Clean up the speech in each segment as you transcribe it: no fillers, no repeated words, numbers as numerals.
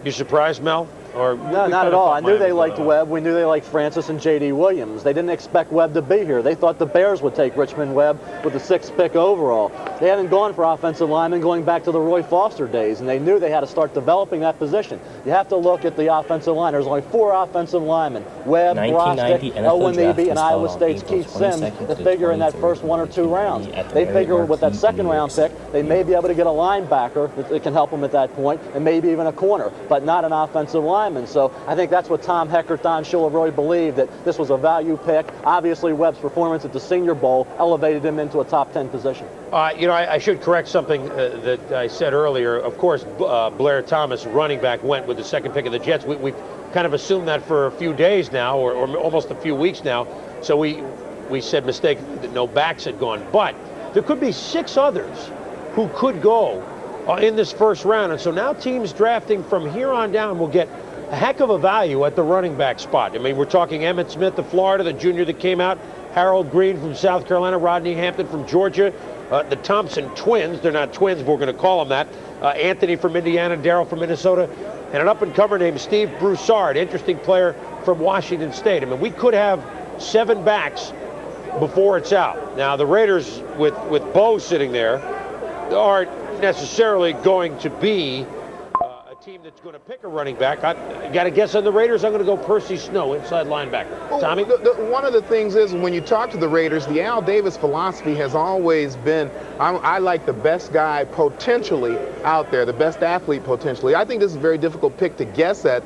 You surprised, Mel? Or no, not at all. I knew they liked Webb. We knew they liked Francis and J.D. Williams. They didn't expect Webb to be here. They thought the Bears would take Richmond Webb with the 6th pick overall. They haven't gone for offensive linemen going back to the Roy Foster days, and they knew they had to start developing that position. You have to look at the offensive line. There's only 4 offensive linemen: Webb, Brostick, Owen Eby, and Iowa State's Keith Sims that figure in that first 1 or 2 rounds. They figure with that 2nd-round pick, they may be able to get a linebacker that can help them at that point, and maybe even a corner, but not an offensive lineman. So I think that's what Tom Heckert, Don Shula, Roy believed, that this was a value pick. Obviously, Webb's performance at the Senior Bowl elevated him into a top 10 position. I should correct something that I said earlier. Of course, Blair Thomas, running back, went with the 2nd pick of the Jets. We've kind of assumed that for a few days now, or almost a few weeks now. So we said mistake that no backs had gone. But there could be 6 others who could go in this first round. And so now teams drafting from here on down will get a heck of a value at the running back spot. I mean, we're talking Emmitt Smith of Florida, the junior that came out, Harold Green from South Carolina, Rodney Hampton from Georgia, the Thompson twins. They're not twins, but we're going to call them that. Anthony from Indiana, Darrell from Minnesota, and an up-and-comer named Steve Broussard, interesting player from Washington State. I mean, we could have 7 backs before it's out. Now, the Raiders, with Bo sitting there, aren't necessarily going to be team that's going to pick a running back. I got to guess on the Raiders, I'm going to go Percy Snow, inside linebacker. Well, Tommy? One of the things is when you talk to the Raiders, the Al Davis philosophy has always been, I like the best guy potentially out there, the best athlete potentially. I think this is a very difficult pick to guess at.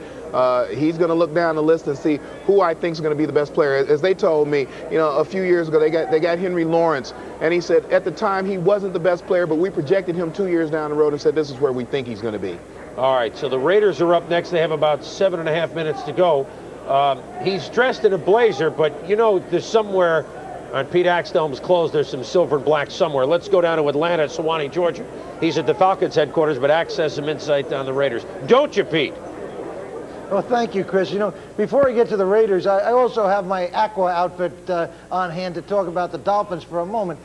He's going to look down the list and see who I think is going to be the best player. As they told me, a few years ago, they got Henry Lawrence, and he said at the time he wasn't the best player, but we projected him 2 years down the road and said this is where we think he's going to be. All right, so the Raiders are up next. They have about 7.5 minutes to go. He's dressed in a blazer, but there's somewhere on Pete Axthelm's clothes, there's some silver and black somewhere. Let's go down to Atlanta, Sewanee, Georgia. He's at the Falcons headquarters, but Axe has some insight on the Raiders. Don't you, Pete? Well, thank you, Chris. Before we get to the Raiders, I also have my Aqua outfit on hand to talk about the Dolphins for a moment.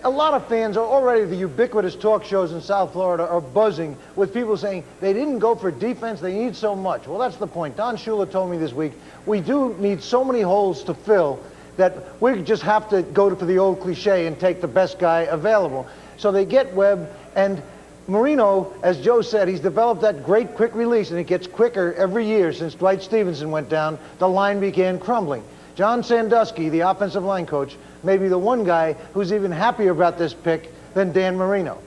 A lot of fans are already, the ubiquitous talk shows in South Florida are buzzing with people saying they didn't go for defense, they need so much. Well, that's the point. Don Shula told me this week, we do need so many holes to fill that we just have to go for the old cliche and take the best guy available. So they get Webb, and Marino, as Joe said, he's developed that great quick release, and it gets quicker every year since Dwight Stevenson went down. The line began crumbling. John Sandusky, the offensive line coach, may be the one guy who's even happier about this pick than Dan Marino.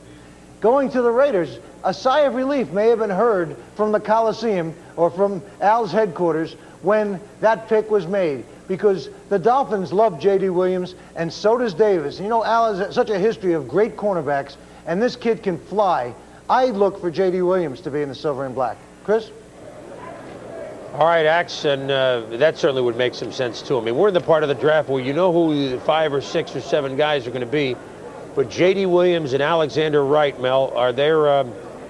Going to the Raiders, a sigh of relief may have been heard from the Coliseum or from Al's headquarters when that pick was made, because the Dolphins love J.D. Williams, and so does Davis. Al has such a history of great cornerbacks, and this kid can fly. I look for J.D. Williams to be in the silver and black. Chris? All right, Axe, and that certainly would make some sense too. I mean, we're in the part of the draft where you know who the 5 or 6 or 7 guys are going to be, but J.D. Williams and Alexander Wright, Mel,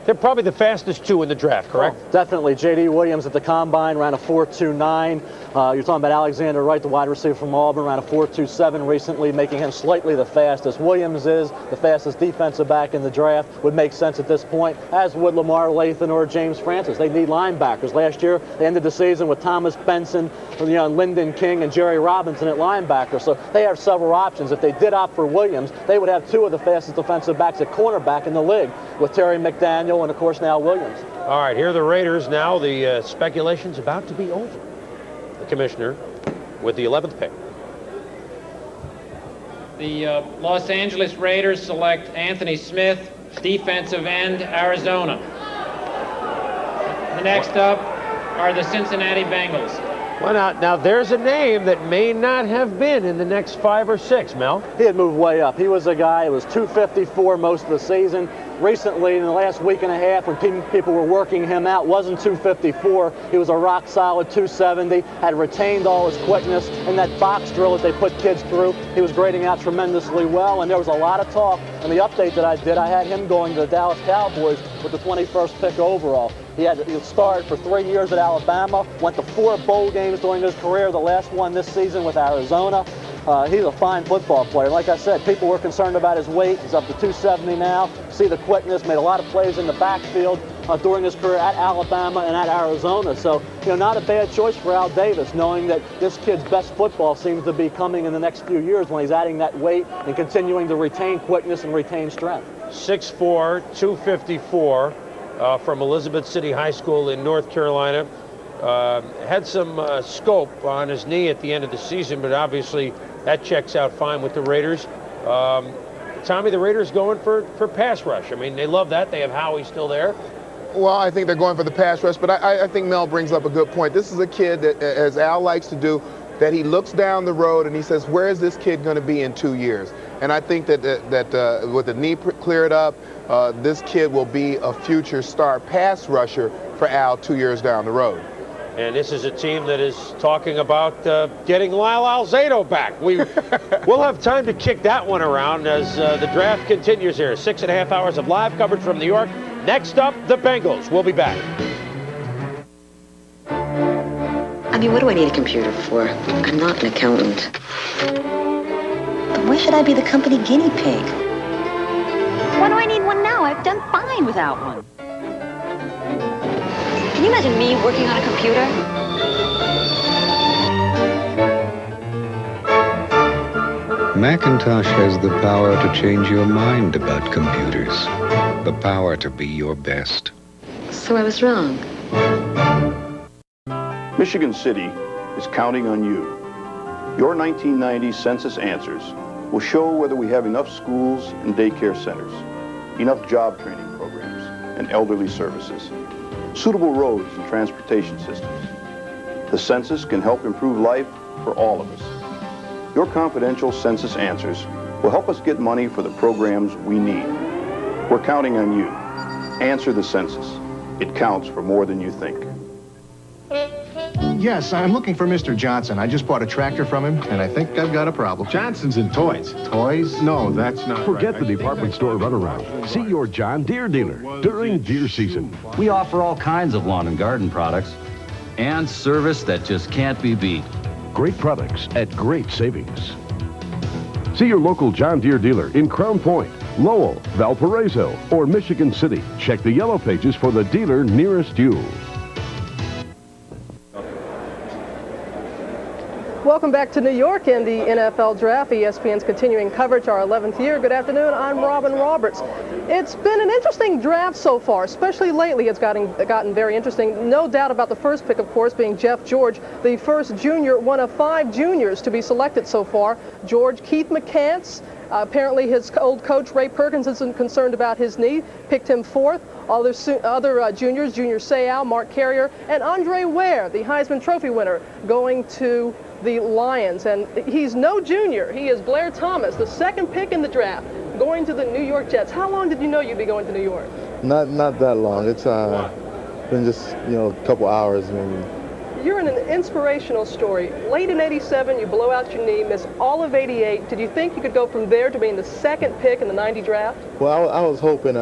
they're probably the fastest 2 in the draft, correct? Oh, definitely. J.D. Williams at the Combine ran a 4.29. You're talking about Alexander Wright, the wide receiver from Auburn, ran a 4.27 recently, making him slightly the fastest. Williams is the fastest defensive back in the draft. Would make sense at this point, as would Lamar Lathan or James Francis. They need linebackers. Last year, they ended the season with Thomas Benson, Lyndon King, and Jerry Robinson at linebacker. So they have several options. If they did opt for Williams, they would have 2 of the fastest defensive backs at cornerback in the league, with Terry McDaniel and, of course, now Williams. All right, here are the Raiders now. The speculation's about to be over. The commissioner with the 11th pick. The Los Angeles Raiders select Anthony Smith, defensive end, Arizona. The next up are the Cincinnati Bengals. Well, now there's a name that may not have been in the next 5 or 6, Mel. He had moved way up. He was a guy who was 254 most of the season. Recently, in the last week and a half, when people were working him out, wasn't 254. He was a rock-solid 270, had retained all his quickness in that box drill that they put kids through. He was grading out tremendously well, and there was a lot of talk. In the update that I did, I had him going to the Dallas Cowboys with the 21st pick overall. He started for 3 years at Alabama, went to 4 bowl games during his career, the last one this season with Arizona. He's a fine football player. Like I said, people were concerned about his weight. He's up to 270 now. See the quickness, made a lot of plays in the backfield. during his career at Alabama and at Arizona. So, not a bad choice for Al Davis, knowing that this kid's best football seems to be coming in the next few years when he's adding that weight and continuing to retain quickness and retain strength. 6'4", 254 from Elizabeth City High School in North Carolina. Had some scope on his knee at the end of the season, but obviously that checks out fine with the Raiders. Tommy, the Raiders going for pass rush. I mean, they love that. They have Howie still there. Well, I think they're going for the pass rush, but I think Mel brings up a good point. This is a kid that, as Al likes to do, that he looks down the road and he says, where is this kid going to be in 2 years? And I think that with the knee cleared up, this kid will be a future star pass rusher for Al 2 years down the road. And this is a team that is talking about getting Lyle Alzado back. We'll have time to kick that one around as the draft continues here. 6.5 hours of live coverage from New York. Next up, the Bengals. We'll be back. I mean, what do I need a computer for? I'm not an accountant. But why should I be the company guinea pig? Why do I need one now? I've done fine without one. Can you imagine me working on a computer? Macintosh has the power to change your mind about computers. The power to be your best. So I was wrong. Michigan City is counting on you. Your 1990 census answers will show whether we have enough schools and daycare centers, enough job training programs and elderly services, suitable roads and transportation systems. The census can help improve life for all of us. Your confidential census answers will help us get money for the programs we need. We're counting on you. Answer the census. It counts for more than you think. Yes, I'm looking for Mr. Johnson. I just bought a tractor from him, and I think I've got a problem. Johnson's in toys. Toys? No, that's not Forget right. the department store runaround. See your John Deere dealer during deer season. We offer all kinds of lawn and garden products and service that just can't be beat. Great products at great savings. See your local John Deere dealer in Crown Point, Lowell, Valparaiso, or Michigan City. Check the yellow pages for the dealer nearest you. Welcome back to New York in the NFL Draft. ESPN's continuing coverage, our 11th year. Good afternoon, I'm Robin Roberts. It's been an interesting draft so far, especially lately. It's gotten very interesting. No doubt about the first pick, of course, being Jeff George, the first junior, one of 5 juniors to be selected so far. George Keith McCants, apparently his old coach Ray Perkins isn't concerned about his knee, picked him 4th. Other juniors, Junior Seau, Mark Carrier, and Andre Ware, the Heisman Trophy winner, going to the Lions. And he's no junior. He is Blair Thomas, the 2nd pick in the draft, going to the New York Jets. How long did you know you'd be going to New York? Not that long. It's been just, a couple hours maybe. You're in an inspirational story. Late in '87, you blow out your knee, miss all of '88. Did you think you could go from there to being the 2nd pick in the '90 draft? Well, I was hoping.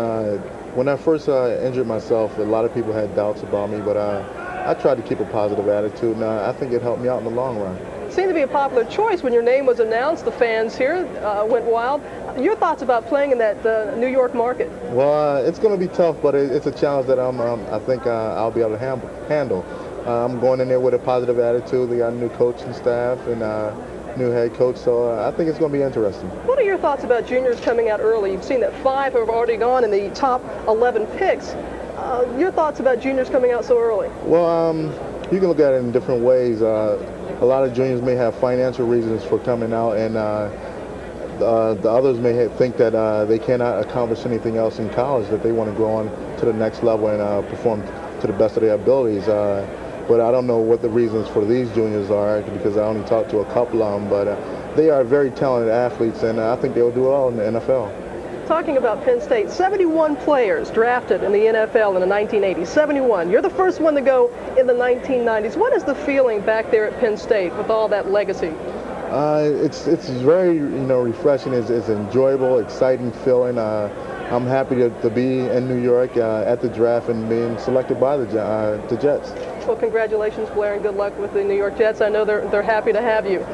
When I first injured myself, a lot of people had doubts about me, but I tried to keep a positive attitude, and I think it helped me out in the long run. It seemed to be a popular choice when your name was announced. The fans here went wild. Your thoughts about playing in that New York market? Well, it's going to be tough, but it's a challenge that I think I'll be able to handle. I'm going in there with a positive attitude. They got a new coaching staff and new head coach, so I think it's going to be interesting. What are your thoughts about juniors coming out early? You've seen that 5 have already gone in the top 11 picks. Your thoughts about juniors coming out so early? Well, you can look at it in different ways. A lot of juniors may have financial reasons for coming out, and the others may think that they cannot accomplish anything else in college, that they want to go on to the next level and perform to the best of their abilities. But I don't know what the reasons for these juniors are because I only talked to a couple of them, but they are very talented athletes, and I think they will do well in the NFL. Talking about Penn State, 71 players drafted in the NFL in the 1980s. 71. You're the first one to go in the 1990s. What is the feeling back there at Penn State with all that legacy? It's very refreshing. It's enjoyable, exciting feeling. I'm happy to be in New York at the draft and being selected by the Jets. Well, congratulations, Blair, and good luck with the New York Jets. I know they're happy to have you.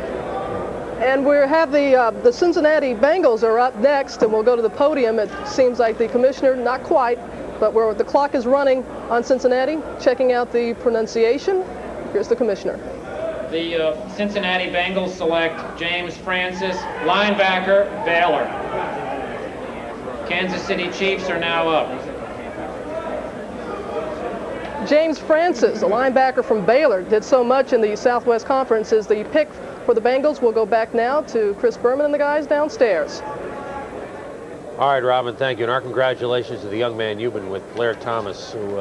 And we have the Cincinnati Bengals are up next, and we'll go to the podium. It seems like the commissioner, not quite, But where the clock is running on Cincinnati, checking out the pronunciation, here's the commissioner. The Cincinnati Bengals select James Francis, linebacker, Baylor. Kansas City Chiefs are now up. James Francis, a linebacker from Baylor, did so much in the Southwest Conference. Is the pick for the Bengals. We'll go back now to Chris Berman and the guys downstairs. All right, Robin, thank you. And our congratulations to the young man you've been with, Blair Thomas, who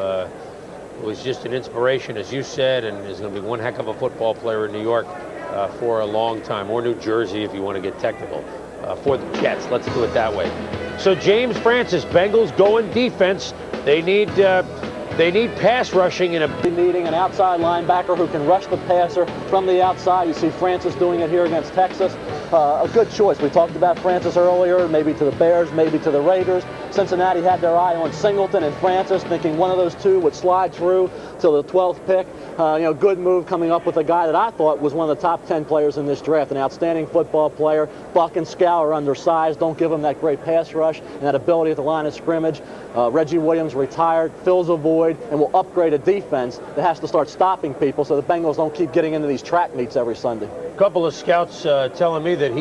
was just an inspiration, as you said, and is going to be one heck of a football player in New York for a long time, or New Jersey if you want to get technical, for the Jets. Let's do it that way. So James Francis, Bengals going defense. They need pass rushing in a needing an outside linebacker who can rush the passer from the outside. You see Francis doing it here against Texas. A good choice. We talked about Francis earlier, maybe to the Bears, maybe to the Raiders. Cincinnati had their eye on Singleton and Francis, thinking one of those two would slide through till the 12th pick. Good move coming up with a guy that I thought was one of the top 10 players in this draft, an outstanding football player. Buck and Seau are undersized, don't give him that great pass rush and that ability at the line of scrimmage. Reggie Williams retired, fills a void, and will upgrade a defense that has to start stopping people so the Bengals don't keep getting into these track meets every Sunday. A couple of scouts telling me that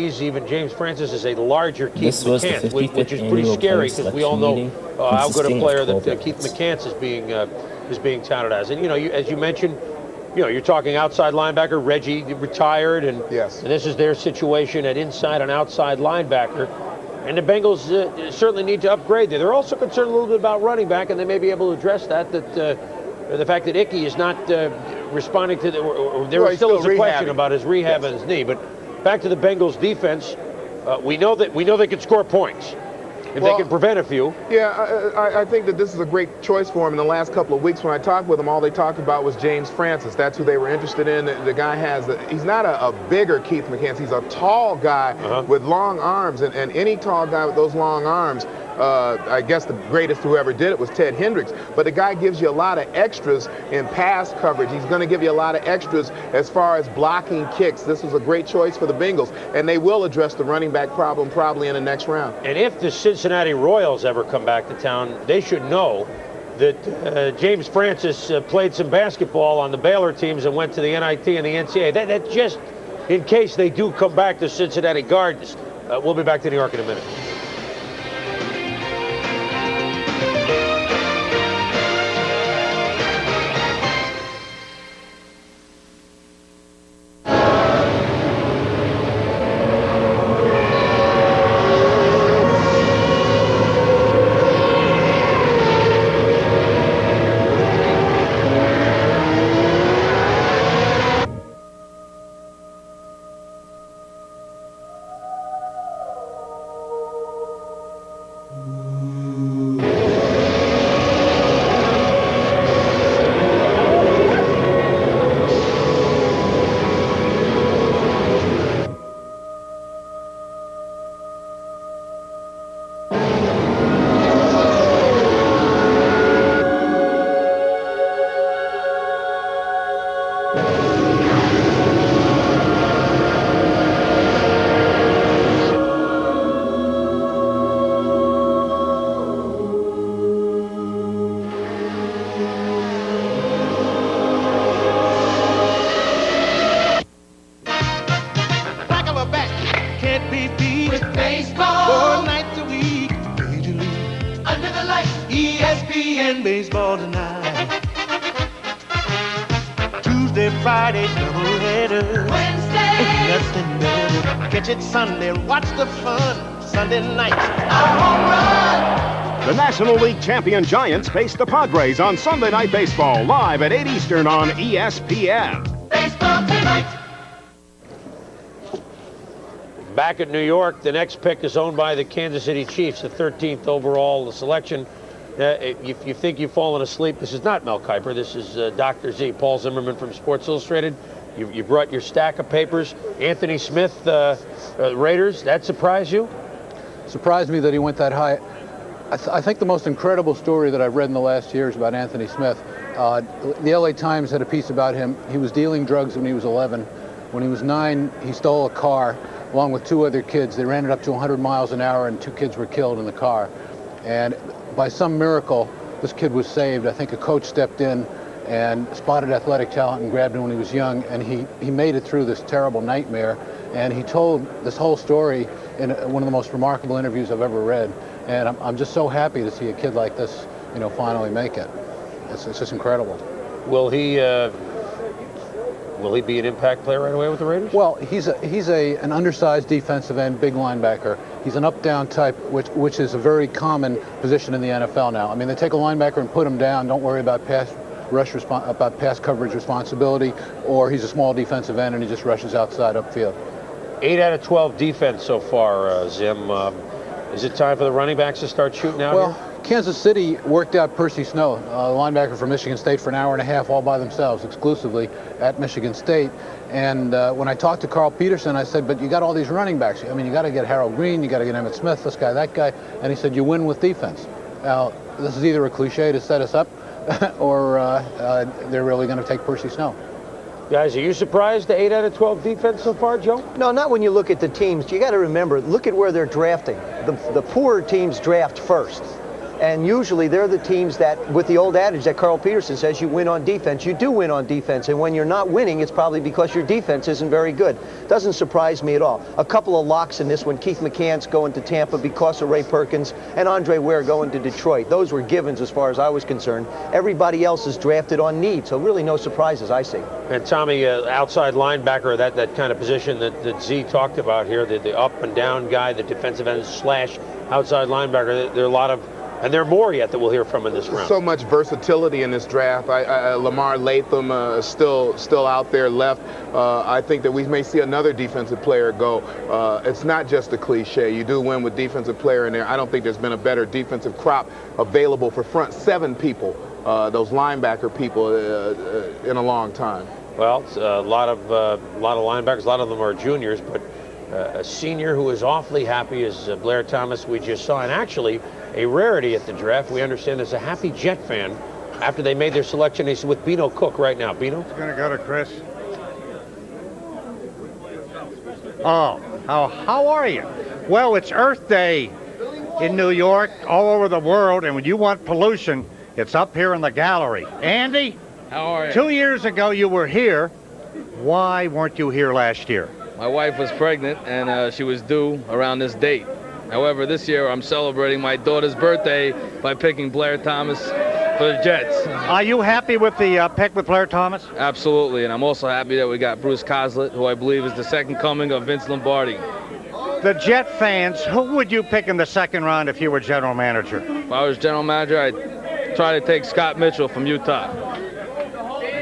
James Francis is a larger Keith McCants, which is pretty scary because we all know how good a player that Keith McCants is being touted as. And as you mentioned, you're talking outside linebacker. Reggie retired, and this is their situation at inside and outside linebacker. And the Bengals certainly need to upgrade there. They're also concerned a little bit about running back, and they may be able to address that. The fact that Icky is not responding to there still is a question about his rehab and his knee. But back to the Bengals defense, we know they can score points if they can prevent a few. Yeah, I think that this is a great choice for him. In the last couple of weeks when I talked with him, all they talked about was James Francis. That's who they were interested in. The guy he's not a bigger Keith McCants. He's a tall guy with long arms, and any tall guy with those long arms, I guess the greatest who ever did it was Ted Hendricks. But the guy gives you a lot of extras in pass coverage. He's going to give you a lot of extras as far as blocking kicks. This was a great choice for the Bengals, and they will address the running back problem probably in the next round. And if the Cincinnati Royals ever come back to town, they should know that James Francis played some basketball on the Baylor teams and went to the NIT and the NCAA. That just in case they do come back to Cincinnati Gardens. We'll be back to New York in a minute. ESPN baseball tonight. Tuesday, Friday, doubleheader. Wednesday, nothing better. Catch it Sunday, watch the fun. Sunday night, our home run. The National League champion Giants face the Padres on Sunday Night Baseball, live at 8 Eastern on ESPN. Baseball tonight. Back at New York, the next pick is owned by the Kansas City Chiefs, the 13th overall selection. If you think you've fallen asleep, this is not Mel Kiper. This is Dr. Z, Paul Zimmerman from Sports Illustrated. You brought your stack of papers. Anthony Smith, Raiders, that surprised you? Surprised me that he went that high. I think the most incredible story that I've read in the last year is about Anthony Smith. The LA Times had a piece about him. He was dealing drugs when he was 11. When he was 9, he stole a car along with 2 other kids. They ran it up to 100 miles an hour and 2 kids were killed in the car. And by some miracle, this kid was saved. I think a coach stepped in and spotted athletic talent and grabbed him when he was young, and he made it through this terrible nightmare. And he told this whole story in one of the most remarkable interviews I've ever read. And I'm just so happy to see a kid like this, finally make it. It's just incredible. Will he be an impact player right away with the Raiders? Well, he's an undersized defensive end, big linebacker. He's an up-down type, which is a very common position in the NFL now. I mean, they take a linebacker and put him down. Don't worry about pass coverage responsibility, or he's a small defensive end and he just rushes outside upfield. 8 out of 12 defense so far, Zim. Is it time for the running backs to start shooting out here? Kansas City worked out Percy Snow, linebacker from Michigan State, for an hour and a half all by themselves, exclusively at Michigan State. And when I talked to Carl Peterson, I said, but you got all these running backs. I mean, you got to get Harold Green, you got to get Emmitt Smith, this guy, that guy. And he said, you win with defense. Now, this is either a cliche to set us up or they're really going to take Percy Snow. Guys, are you surprised the 8 out of 12 defense so far, Joe? No, not when you look at the teams. You got to remember, look at where they're drafting. The poorer teams draft first. And usually they're the teams that, with the old adage that Carl Peterson says, you win on defense. You do win on defense. And when you're not winning, it's probably because your defense isn't very good. Doesn't surprise me at all. A couple of locks in this one. Keith McCann's going to Tampa because of Ray Perkins, and Andre Ware going to Detroit. Those were givens as far as I was concerned. Everybody else is drafted on need, so really no surprises, I see. And Tommy, outside linebacker, that kind of position that Z talked about here, the up and down guy, the defensive end slash outside linebacker, there are a lot of, and there are more yet that we'll hear from in this round. So much versatility in this draft. Lamar Latham still out there left. I think that we may see another defensive player go. It's not just a cliche. You do win with defensive player in there. I don't think there's been a better defensive crop available for front seven people, those linebacker people, in a long time. Well, it's a lot of linebackers. A lot of them are juniors, but a senior who is awfully happy is Blair Thomas, we just saw, and actually a rarity at the draft. We understand there's a happy Jet fan after they made their selection. He's with Bino Cook right now. Bino? It's going to go to Chris. Oh, how are you? Well, it's Earth Day in New York, all over the world, and when you want pollution, it's up here in the gallery. Andy? How are you? 2 years ago you were here. Why weren't you here last year? My wife was pregnant, and she was due around this date. However, this year I'm celebrating my daughter's birthday by picking Blair Thomas for the Jets. Are you happy with the pick with Blair Thomas? Absolutely, and I'm also happy that we got Bruce Coslett, who I believe is the second coming of Vince Lombardi. The Jet fans, who would you pick in the second round if you were general manager? If I was general manager, I'd try to take Scott Mitchell from Utah.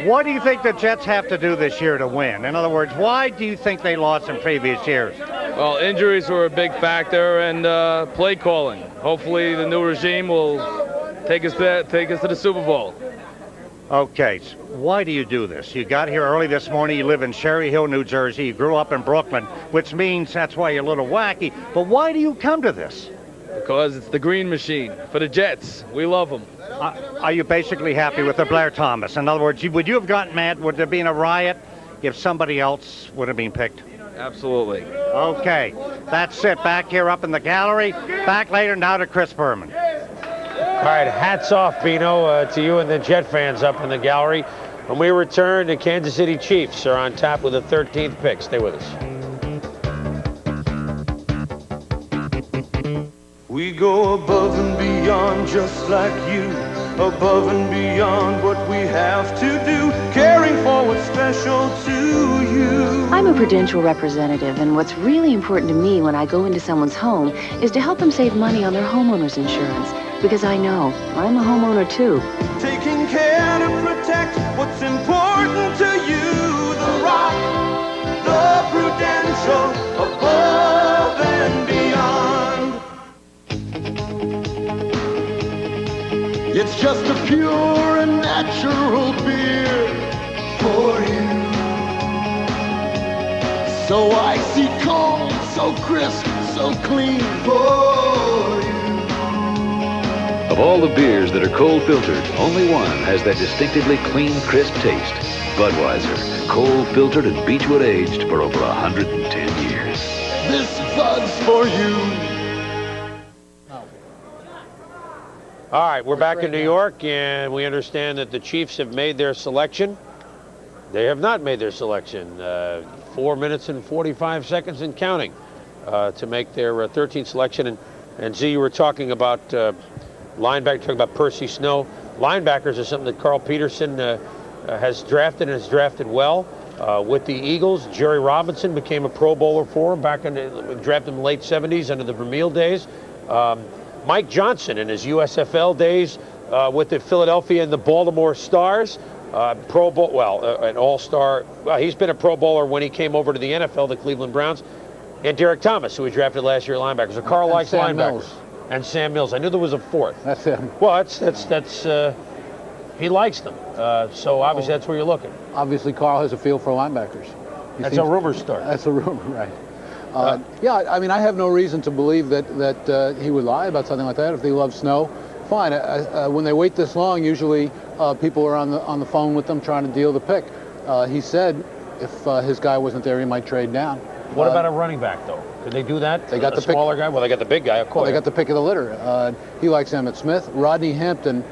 What do you think the Jets have to do this year to win? In other words, why do you think they lost in previous years? Well, injuries were a big factor, and play calling. Hopefully the new regime will take us to the Super Bowl. Okay, so why do you do this? You got here early this morning, you live in Cherry Hill, New Jersey, you grew up in Brooklyn, which means that's why you're a little wacky. But why do you come to this? Because it's the green machine for the Jets. We love them. Are you basically happy with the Blair Thomas? In other words, would you have gotten mad? Would there been a riot if somebody else would have been picked? Absolutely. Okay, that's it. Back here up in the gallery. Back later now to Chris Berman. All right, hats off, Bino, to you and the Jet fans up in the gallery. When we return, the Kansas City Chiefs are on top with the 13th pick. Stay with us. We go above and beyond just like you, above and beyond what we have to do, caring for what's special to you. I'm a Prudential representative, and what's really important to me when I go into someone's home is to help them save money on their homeowner's insurance, because I know I'm a homeowner too. Taking care to protect what's important to you, the Rock, the Prudential, above and beyond. It's just a pure and natural beer for you. So icy cold, so crisp, so clean for you. Of all the beers that are cold filtered, only one has that distinctively clean, crisp taste. Budweiser, cold filtered and Beechwood aged for over 110 years. This Bud's for you. All right, we're back in New York, and we understand that the Chiefs have made their selection. They have not made their selection. 4 minutes and 45 seconds and counting to make their 13th selection. And Z, you were talking about linebacker, talking about Percy Snow. Linebackers are something that Carl Peterson has drafted, and has drafted well. With the Eagles, Jerry Robinson became a Pro Bowler for him back in drafted in the late 70s under the Vermeil days. Mike Johnson in his USFL days with the Philadelphia and the Baltimore Stars. Pro Bowl, an all-star. Well, he's been a Pro Bowler when he came over to the NFL, the Cleveland Browns. And Derek Thomas, who he drafted last year, linebackers. So Carl likes linebackers. Mills. And Sam Mills. I knew there was a fourth. That's him. Well, that's he likes them. So obviously that's where you're looking. Obviously, Carl has a feel for linebackers. That's a rumor start. That's a rumor, right? Yeah, I mean, I have no reason to believe that he would lie about something like that. If they love Snow, fine. When they wait this long, usually people are on the phone with them trying to deal the pick. He said if his guy wasn't there, he might trade down. What about a running back, though? Did they do that? They got the smaller guy. Well, they got the big guy, of course. Well, they got the pick of the litter. He likes Emmitt Smith. Rodney Hampton.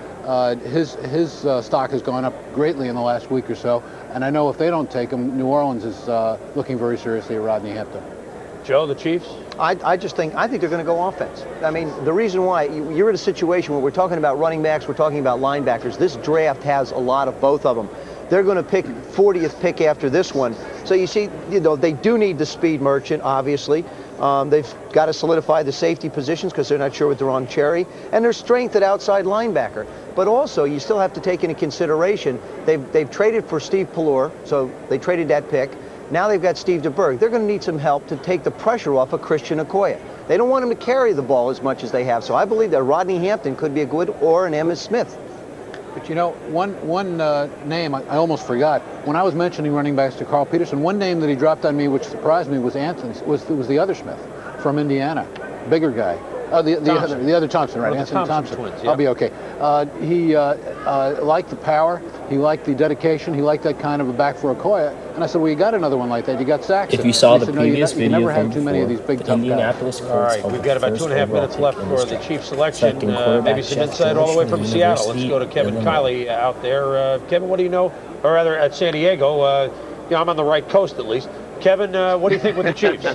His stock has gone up greatly in the last week or so, and I know if they don't take him, New Orleans is looking very seriously at Rodney Hampton. Joe, the Chiefs? I think they're going to go offense. I mean, the reason why, you're in a situation where we're talking about running backs, we're talking about linebackers. This draft has a lot of both of them. They're going to pick 40th pick after this one. So you see, they do need the speed merchant, obviously. They've got to solidify the safety positions because they're not sure with Deron Cherry, and their strength at outside linebacker. But also, you still have to take into consideration, they've traded for Steve Pallor, so they traded that pick. Now they've got Steve DeBerg. They're going to need some help to take the pressure off of Christian Okoye. They don't want him to carry the ball as much as they have. So I believe that Rodney Hampton could be a good, or an Emmitt Smith. But you know, one name I almost forgot. When I was mentioning running backs to Carl Peterson, one name that he dropped on me, which surprised me, was the other Smith from Indiana, bigger guy. The other Thompson, right? Anthony Thompson. Twins, I'll be okay. He liked the power. He liked the dedication. He liked that kind of a back for Okoye. And I said, well, you got another one like that. You got Saxon. If you saw the said, previous you video never from have too many of these big tough Indianapolis guys. Colts. All right, we've got about 2.5 minutes left for the Chiefs selection. Maybe some insight all the way from Seattle. Let's go to Kevin Kiley out there. Kevin, what do you know? Or rather, at San Diego. I'm on the right coast at least. Kevin, what do you think with the Chiefs?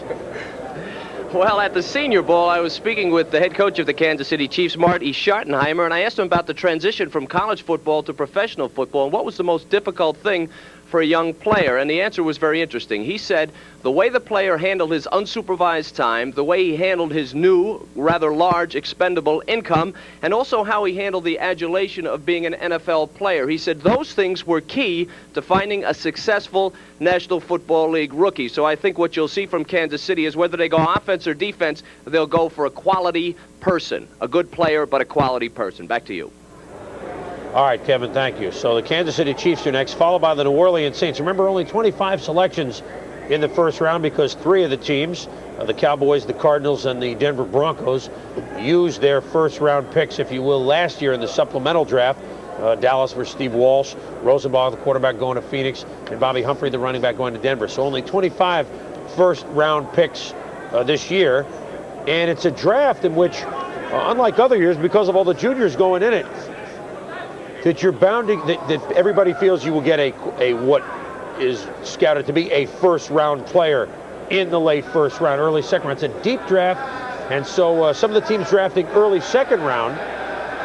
Well, at the Senior Bowl, I was speaking with the head coach of the Kansas City Chiefs, Marty Schottenheimer, and I asked him about the transition from college football to professional football and what was the most difficult thing for a young player, and the answer was very interesting. He said the way the player handled his unsupervised time, the way he handled his new, rather large, expendable income, and also how he handled the adulation of being an NFL player. He said those things were key to finding a successful National Football League rookie. So I think what you'll see from Kansas City is whether they go offense or defense, they'll go for a quality person, a good player, but a quality person. Back to you. All right, Kevin, thank you. So the Kansas City Chiefs are next, followed by the New Orleans Saints. Remember, only 25 selections in the first round because 3 of the teams, the Cowboys, the Cardinals, and the Denver Broncos, used their first-round picks, if you will, last year in the supplemental draft. Dallas for Steve Walsh, Rosenbaugh, the quarterback, going to Phoenix, and Bobby Humphrey, the running back, going to Denver. So only 25 first-round picks this year. And it's a draft in which, unlike other years, because of all the juniors going in it, that you're bounding, that everybody feels you will get a what is scouted to be a first-round player in the late first round, early second round. It's a deep draft, and so some of the teams drafting early second round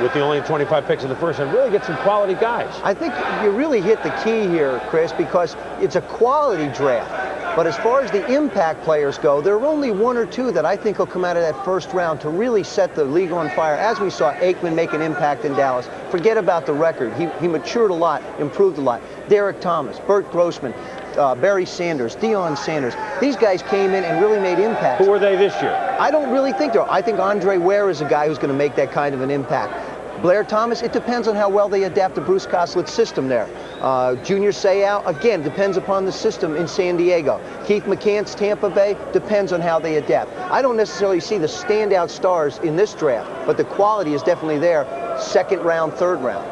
with the only 25 picks in the first round really get some quality guys. I think you really hit the key here, Chris, because it's a quality draft. But as far as the impact players go, there are only 1 or 2 that I think will come out of that first round to really set the league on fire. As we saw Aikman make an impact in Dallas. Forget about the record. He matured a lot, improved a lot. Derek Thomas, Bert Grossman, Barry Sanders, Deion Sanders. These guys came in and really made impacts. Who were they this year? I don't really think they're. I think Andre Ware is a guy who's going to make that kind of an impact. Blair Thomas, it depends on how well they adapt to Bruce Coslet's system there. Junior Seau, again, depends upon the system in San Diego. Keith McCants, Tampa Bay, depends on how they adapt. I don't necessarily see the standout stars in this draft, but the quality is definitely there, second round, third round.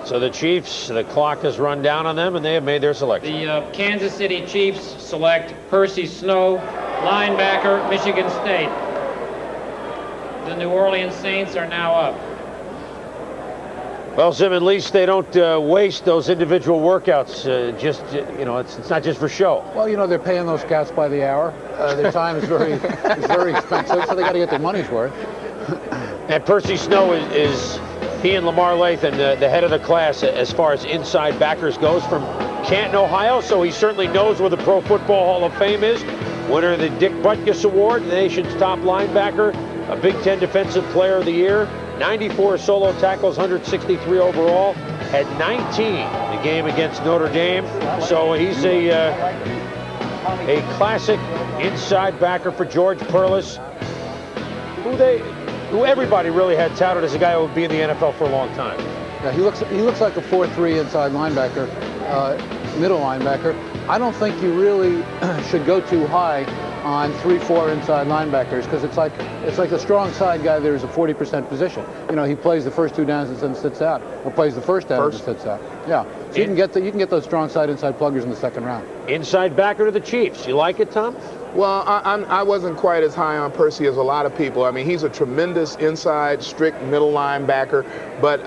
So the Chiefs, the clock has run down on them, and they have made their selection. The Kansas City Chiefs select Percy Snow, linebacker, Michigan State. The New Orleans Saints are now up. Well, Zim, at least they don't waste those individual workouts. It's not just for show. Well, they're paying those scouts by the hour. Their time is very expensive, so they got to get their money's worth. And Percy Snow is he and Lamar Lathan, the head of the class as far as inside backers goes, from Canton, Ohio. So he certainly knows where the Pro Football Hall of Fame is. Winner of the Dick Butkus Award, the nation's top linebacker, a Big Ten Defensive Player of the Year, 94 solo tackles, 163 overall, had 19 the game against Notre Dame. So he's a classic inside backer for George Perlis, who everybody really had touted as a guy who would be in the NFL for a long time. Yeah, he looks like a 4-3 inside linebacker, middle linebacker. I don't think you really should go too high on 3-4 inside linebackers, because it's like the strong side guy. There's a 40% position. He plays the first two downs and then sits out, or plays the first down and sits out. Yeah, so you can get those strong side inside pluggers in the second round. Inside backer to the Chiefs. You like it, Tom? Well, I wasn't quite as high on Percy as a lot of people. I mean, he's a tremendous inside, strict middle linebacker, but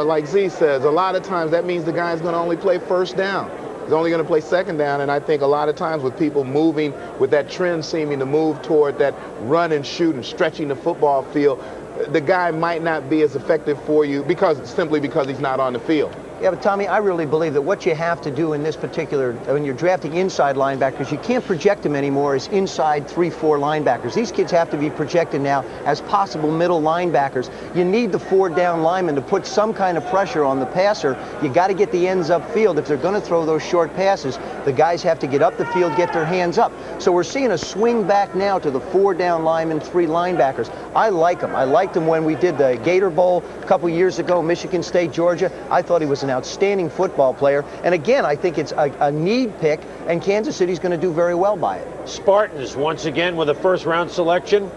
like Z says, a lot of times that means the guy's going to only play first down. He's only going to play second down, and I think a lot of times with people moving, with that trend seeming to move toward that run and shoot and stretching the football field, the guy might not be as effective for you simply because he's not on the field. Yeah, but Tommy, I really believe that what you have to do in this particular, when you're drafting inside linebackers, you can't project them anymore as inside 3-4 linebackers. These kids have to be projected now as possible middle linebackers. You need the 4-down lineman to put some kind of pressure on the passer. You got to get the ends upfield. If they're going to throw those short passes, the guys have to get up the field, get their hands up. So we're seeing a swing back now to the 4-down linemen, 3 linebackers. I like them. I liked him when we did the Gator Bowl a couple years ago, Michigan State, Georgia. I thought he was an outstanding football player. And again, I think it's a need pick, and Kansas City's going to do very well by it. Spartans, once again, with a first-round selection.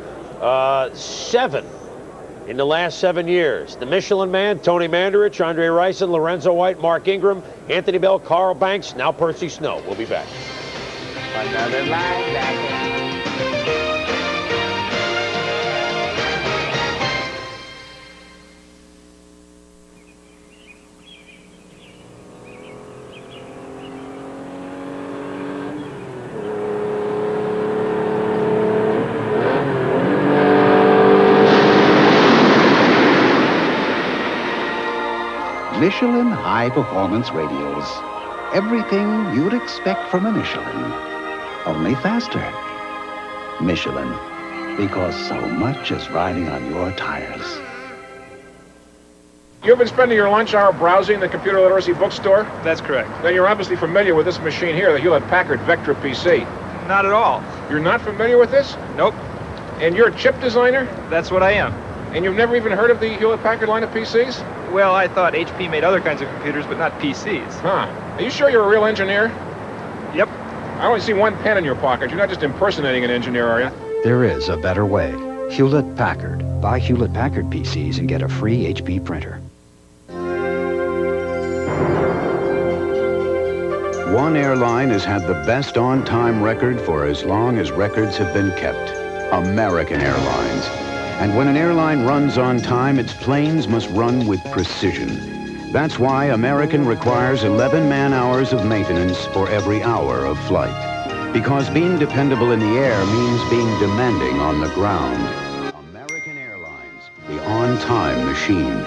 7 in the last 7 years. The Michelin Man, Tony Mandarich, Andre Rison, Lorenzo White, Mark Ingram, Anthony Bell, Carl Banks, now Percy Snow. We'll be back. Another linebacker. Michelin high-performance radials. Everything you'd expect from a Michelin, only faster. Michelin, because so much is riding on your tires. You've been spending your lunch hour browsing the computer literacy bookstore? That's correct. Then you're obviously familiar with this machine here, the Hewlett-Packard Vectra PC. Not at all. You're not familiar with this? Nope. And you're a chip designer? That's what I am. And you've never even heard of the Hewlett-Packard line of PCs? Well, I thought HP made other kinds of computers, but not PCs. Huh. Are you sure you're a real engineer? Yep. I only see one pen in your pocket. You're not just impersonating an engineer, are you? There is a better way. Hewlett-Packard. Buy Hewlett-Packard PCs and get a free HP printer. One airline has had the best on-time record for as long as records have been kept. American Airlines. And when an airline runs on time, its planes must run with precision. That's why American requires 11 man-hours of maintenance for every hour of flight. Because being dependable in the air means being demanding on the ground. American Airlines, the on-time machine.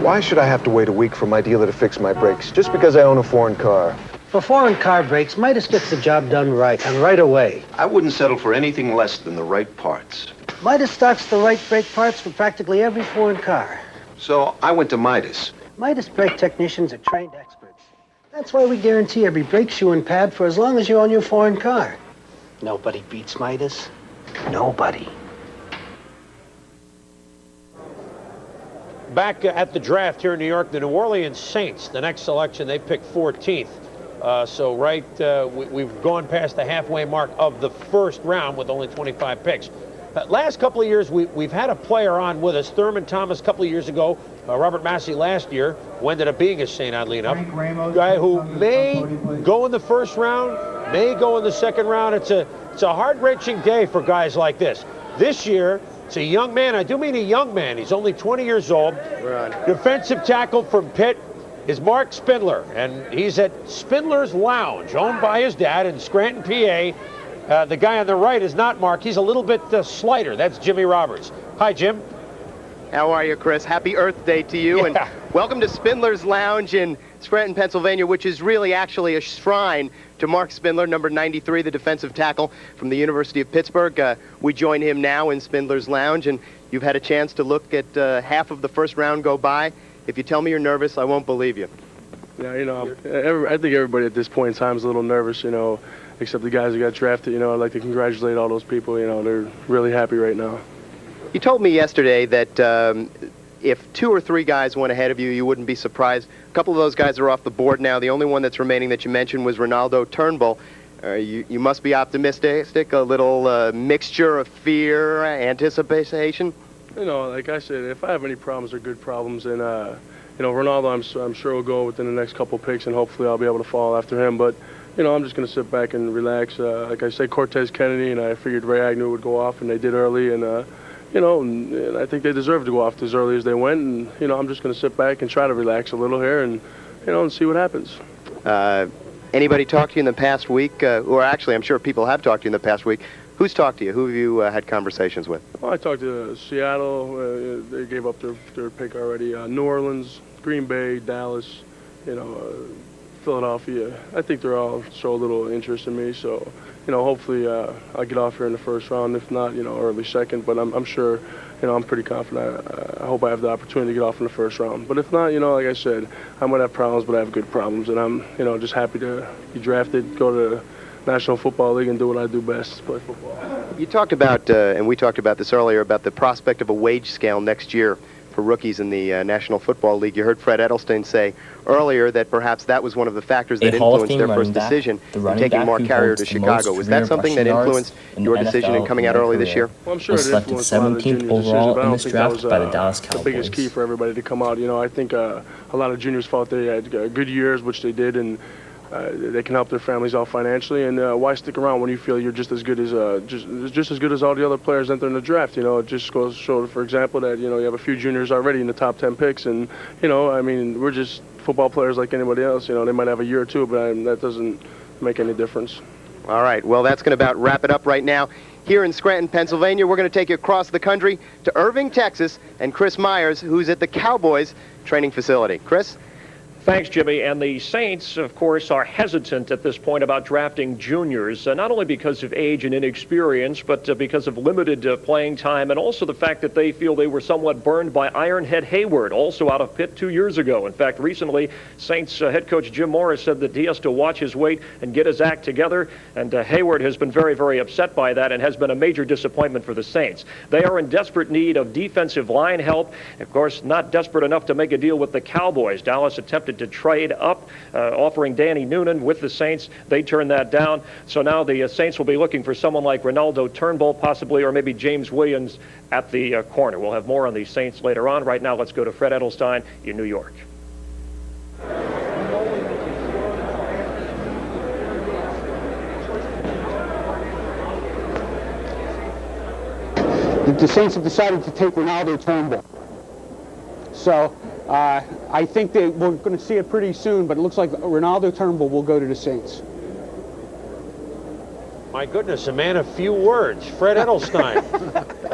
Why should I have to wait a week for my dealer to fix my brakes just because I own a foreign car? For foreign car brakes, Midas gets the job done right and right away. I wouldn't settle for anything less than the right parts. Midas stocks the right brake parts for practically every foreign car. So I went to Midas. Midas brake technicians are trained experts. That's why we guarantee every brake shoe and pad for as long as you own your foreign car. Nobody beats Midas. Nobody. Back at the draft here in New York, the New Orleans Saints, the next selection, they picked 14th. We've gone past the halfway mark of the first round with only 25 picks. Last couple of years, we've had a player on with us, Thurman Thomas a couple of years ago, Robert Massey last year, who ended up being a Saint, oddly enough. Guy who may go in the first round, may go in the second round. It's a heart-wrenching day for guys like this. This year, It's a young man. I do mean a young man. He's only 20 years old. Defensive tackle from Pitt is Mark Spindler, and he's at Spindler's Lounge, owned by his dad in Scranton, PA. The guy on the right is not Mark. He's a little bit slighter. That's Jimmy Roberts. Hi, Jim. How are you, Chris? Happy Earth Day to you, and welcome to Spindler's Lounge in Scranton, Pennsylvania, which is really actually a shrine to Mark Spindler, number 93, the defensive tackle from the University of Pittsburgh. We join him now in Spindler's Lounge, and you've had a chance to look at half of the first round go by. If you tell me you're nervous, I won't believe you. Yeah, you know, I think everybody at this point in time is a little nervous, you know, except the guys who got drafted. You know, I'd like to congratulate all those people. You know, they're really happy right now. You told me yesterday that if 2 or 3 guys went ahead of you, you wouldn't be surprised. A couple of those guys are off the board now. The only one that's remaining that you mentioned was Ronaldo Turnbull. You must be optimistic, a little mixture of fear, anticipation. You know, like I said, if I have any problems, they're good problems. And, you know, Ronaldo, I'm sure will go within the next couple picks, and hopefully I'll be able to follow after him. But, you know, I'm just going to sit back and relax. Like I said, Cortez Kennedy, and I figured Ray Agnew would go off, and they did early. And, you know, and I think they deserve to go off as early as they went. And, you know, I'm just going to sit back and try to relax a little here and, you know, and see what happens. Anybody talked to you in the past week? Or actually, I'm sure people have talked to you in the past week. Who's talked to you? Who have you had conversations with? Well, I talked to Seattle. They gave up their pick already. New Orleans, Green Bay, Dallas, you know, Philadelphia. I think they're all show a little interest in me. So, you know, hopefully I'll get off here in the first round. If not, you know, early second. But I'm sure, you know, I'm pretty confident. I hope I have the opportunity to get off in the first round. But if not, you know, like I said, I might have problems, but I have good problems. And I'm, you know, just happy to be drafted, go to the National Football League and do what I do best, play football. You talked about, and we talked about this earlier, about the prospect of a wage scale next year for rookies in the National Football League. You heard Fred Edelstein say earlier that perhaps that was one of the factors that influenced their first decision in taking Mark Carrier to Chicago. Was that something that influenced your decision in coming out early this year? Well, I'm sure it influenced a lot of the juniors' decision, but I don't think that was the biggest key for everybody to come out. You know, I think a lot of juniors felt they had good years, which they did, and they can help their families out financially, and why stick around when you feel you're just as good as just as good as all the other players entering the draft? You know, it just goes to show, for example, that you know you have a few juniors already in the top 10 picks, and you know, I mean, we're just football players like anybody else. You know, they might have a year or two, but that doesn't make any difference. All right, well, that's going to about wrap it up right now. Here in Scranton, Pennsylvania, we're going to take you across the country to Irving, Texas, and Chris Myers, who's at the Cowboys training facility. Chris? Thanks, Jimmy. And the Saints, of course, are hesitant at this point about drafting juniors, not only because of age and inexperience, but because of limited playing time, and also the fact that they feel they were somewhat burned by Ironhead Hayward, also out of Pitt 2 years ago. In fact, recently, Saints head coach Jim Morris said that he has to watch his weight and get his act together, and Hayward has been very, very upset by that and has been a major disappointment for the Saints. They are in desperate need of defensive line help. Of course, not desperate enough to make a deal with the Cowboys. Dallas attempted to trade up, offering Danny Noonan with the Saints. They turned that down. So now the Saints will be looking for someone like Ronaldo Turnbull, possibly, or maybe James Williams at the corner. We'll have more on the Saints later on. Right now, let's go to Fred Edelstein in New York. The Saints have decided to take Ronaldo Turnbull. So I think we're going to see it pretty soon, but it looks like Ronaldo Turnbull will go to the Saints. My goodness, a man of few words, Fred Edelstein.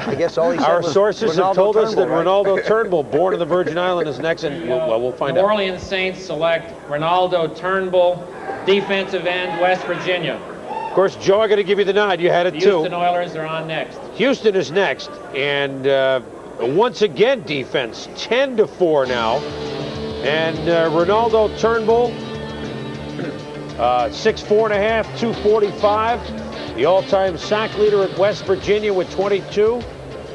I guess all he said Our was sources Ronaldo have told us Turnbull, that right? Ronaldo Turnbull, born in the Virgin Islands, is next, and we'll find New out. Orleans Saints select Ronaldo Turnbull, defensive end, West Virginia. Of course, Joe, I got to give you the nod. You had it The too. Houston Oilers are on next. Houston is next, and once again, defense 10-4 now, and Ronaldo Turnbull, 6'4.5", 245, the all-time sack leader at West Virginia with 22.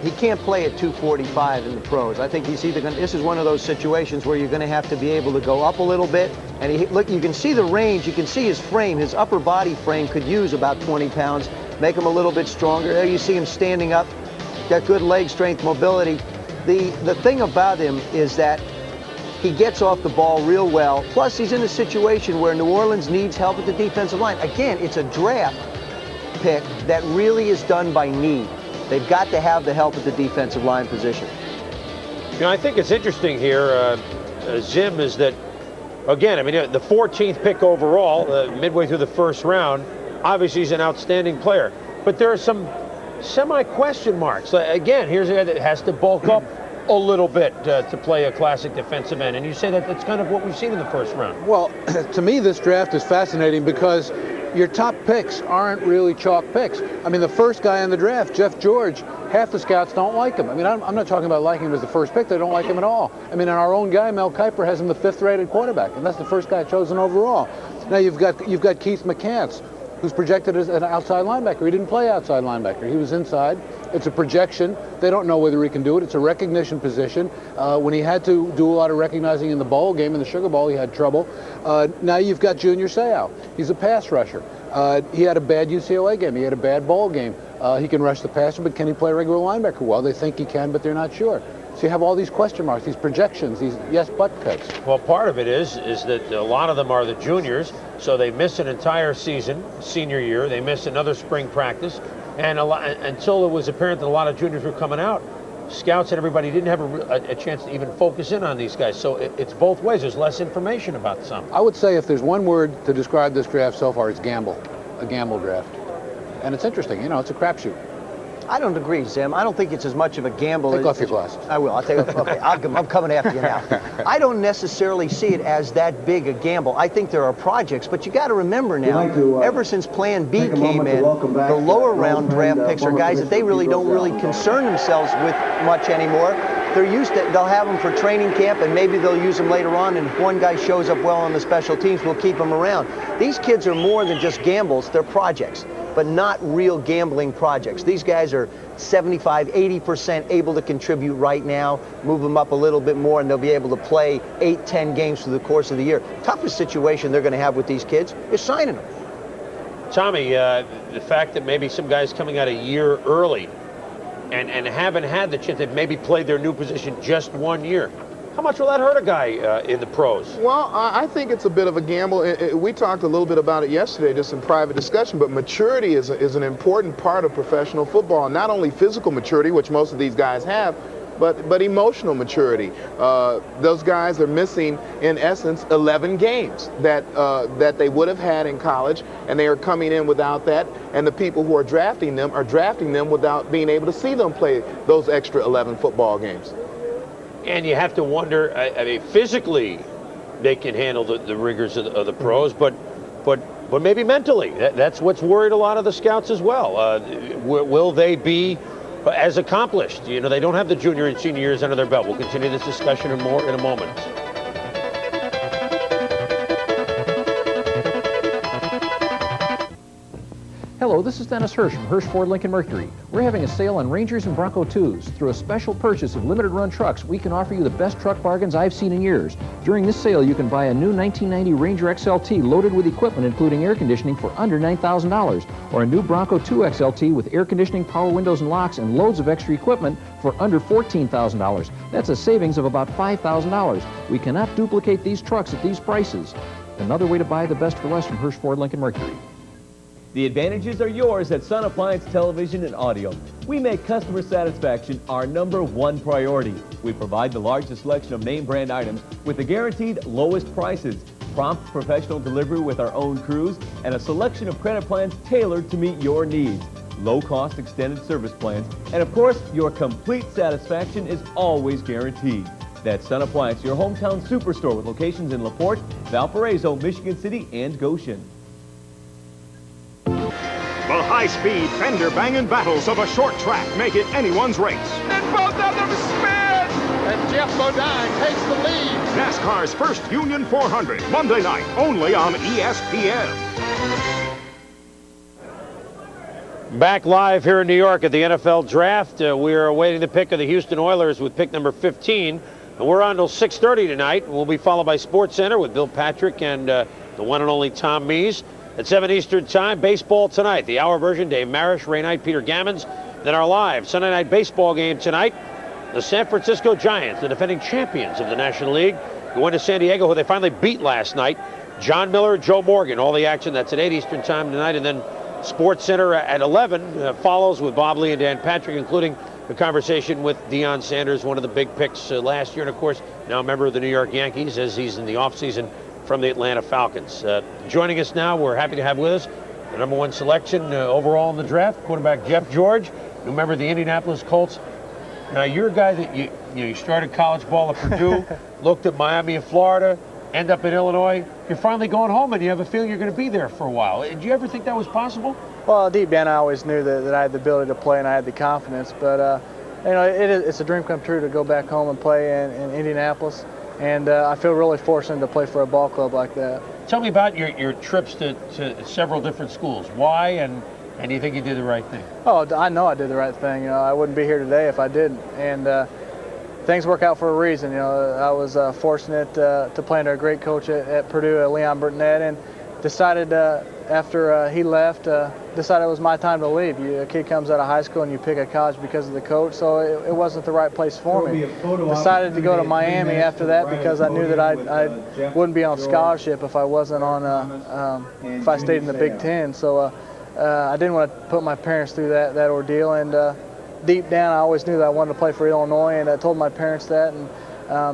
He can't play at 245 in the pros. I think he's either going. This is one of those situations where you're going to have to be able to go up a little bit. And look, you can see the range. You can see his frame. His upper body frame could use about 20 pounds. Make him a little bit stronger. There you see him standing up. Got good leg strength, mobility. The thing about him is that he gets off the ball real well. Plus, he's in a situation where New Orleans needs help at the defensive line. Again, it's a draft pick that really is done by need. They've got to have the help at the defensive line position. You know, I think it's interesting here, Zim, is that, again, I mean, the 14th pick overall, midway through the first round, obviously he's an outstanding player. But there are some semi-question marks. Again, here's a guy that has to bulk up a little bit to play a classic defensive end. And you say that that's kind of what we've seen in the first round. Well, to me, this draft is fascinating because your top picks aren't really chalk picks. I mean, the first guy in the draft, Jeff George, half the scouts don't like him. I mean, I'm not talking about liking him as the first pick. They don't like him at all. I mean, our own guy, Mel Kiper, has him the 5th-rated quarterback, and that's the first guy chosen overall. Now you've got Keith McCants, who's projected as an outside linebacker. He didn't play outside linebacker. He was inside. It's a projection. They don't know whether he can do it. It's a recognition position. When he had to do a lot of recognizing in the bowl game, in the Sugar Bowl, he had trouble. Now you've got Junior Seau. He's a pass rusher. He had a bad UCLA game. He had a bad bowl game. He can rush the passer, but can he play regular linebacker well? They think he can, but they're not sure. So you have all these question marks, these projections, these yes but cuts. Well, part of it is that a lot of them are the juniors, so they miss an entire season, senior year. They miss another spring practice, and until it was apparent that a lot of juniors were coming out, scouts and everybody didn't have a chance to even focus in on these guys. So it's both ways. There's less information about some. I would say if there's one word to describe this draft so far, it's gamble. A gamble draft. And it's interesting. You know, it's a crapshoot. I don't agree, Zim. I don't think it's as much of a gamble. Take off your glasses. I will. I'll take off. Okay, I'm coming after you now. I don't necessarily see it as that big a gamble. I think there are projects, but you got to remember now, ever since Plan B came in, the lower round draft picks are guys that they really don't concern themselves with much anymore. They're used to, they'll have them for training camp, and maybe they'll use them later on, and if one guy shows up well on the special teams, we'll keep him around. These kids are more than just gambles. They're projects, but not real gambling projects. These guys are 75, 80% able to contribute right now, move them up a little bit more, and they'll be able to play 8, 10 games through the course of the year. Toughest situation they're going to have with these kids is signing them. Tommy, the fact that maybe some guys coming out a year early and haven't had the chance, they've maybe played their new position just 1 year. How much will that hurt a guy in the pros? Well, I think it's a bit of a gamble. We talked a little bit about it yesterday, just in private discussion, but maturity is an important part of professional football. Not only physical maturity, which most of these guys have, but emotional maturity. Those guys are missing, in essence, 11 games that they would have had in college, and they are coming in without that, and the people who are drafting them without being able to see them play those extra 11 football games. And you have to wonder, I mean, physically they can handle the rigors of the pros, but maybe mentally. That's what's worried a lot of the scouts as well. Will they be as accomplished? You know, they don't have the junior and senior years under their belt. We'll continue this discussion and more in a moment. Hello, this is Dennis Hirsch from Hirsch Ford Lincoln Mercury. We're having a sale on Rangers and Bronco 2s. Through a special purchase of limited run trucks, we can offer you the best truck bargains I've seen in years. During this sale, you can buy a new 1990 Ranger XLT loaded with equipment including air conditioning for under $9,000, or a new Bronco 2 XLT with air conditioning, power windows and locks, and loads of extra equipment for under $14,000. That's a savings of about $5,000. We cannot duplicate these trucks at these prices. Another way to buy the best for less from Hirsch Ford Lincoln Mercury. The advantages are yours at Sun Appliance Television and Audio. We make customer satisfaction our #1 priority. We provide the largest selection of name brand items with the guaranteed lowest prices, prompt professional delivery with our own crews, and a selection of credit plans tailored to meet your needs. Low-cost extended service plans, and of course, your complete satisfaction is always guaranteed. That's Sun Appliance, your hometown superstore with locations in LaPorte, Valparaiso, Michigan City, and Goshen. The high-speed fender-banging battles of a short track make it anyone's race. And both of them spin! And Jeff Bodine takes the lead. NASCAR's first Union 400, Monday night, only on ESPN. Back live here in New York at the NFL Draft. We are awaiting the pick of the Houston Oilers with pick number 15. And we're on till 6:30 tonight. We'll be followed by SportsCenter with Bill Patrick and the one and only Tom Mees. At 7 Eastern Time, baseball tonight. The hour version, Dave Marish, Ray Knight, Peter Gammons. Then our live Sunday night baseball game tonight. The San Francisco Giants, the defending champions of the National League, go into San Diego, who they finally beat last night. John Miller, Joe Morgan, all the action. That's at 8 Eastern Time tonight. And then Sports Center at 11 follows with Bob Lee and Dan Patrick, including the conversation with Deion Sanders, one of the big picks last year, and of course now a member of the New York Yankees as he's in the offseason from the Atlanta Falcons. Joining us now, we're happy to have with us the number 1 selection overall in the draft, quarterback Jeff George, new member of the Indianapolis Colts. Now you're a guy that you started college ball at Purdue, looked at Miami and Florida, end up in Illinois. You're finally going home, and you have a feeling you're going to be there for a while. Did you ever think that was possible? Well, deep down, I always knew that I had the ability to play and I had the confidence. But it's a dream come true to go back home and play in Indianapolis, and I feel really fortunate to play for a ball club like that. Tell me about your trips to several different schools. Why, and do you think you did the right thing? Oh, I know I did the right thing. I wouldn't be here today if I didn't. And things work out for a reason. I was fortunate to play under a great coach at Purdue, Leon Burnett, and decided after he left, decided it was my time to leave. A kid comes out of high school and you pick a college because of the coach, so it wasn't the right place for me. Decided to go to Miami after that because I knew that I wouldn't be on scholarship if I wasn't on if I stayed in the Big Ten. So I didn't want to put my parents through that ordeal, and deep down I always knew that I wanted to play for Illinois, and I told my parents that, and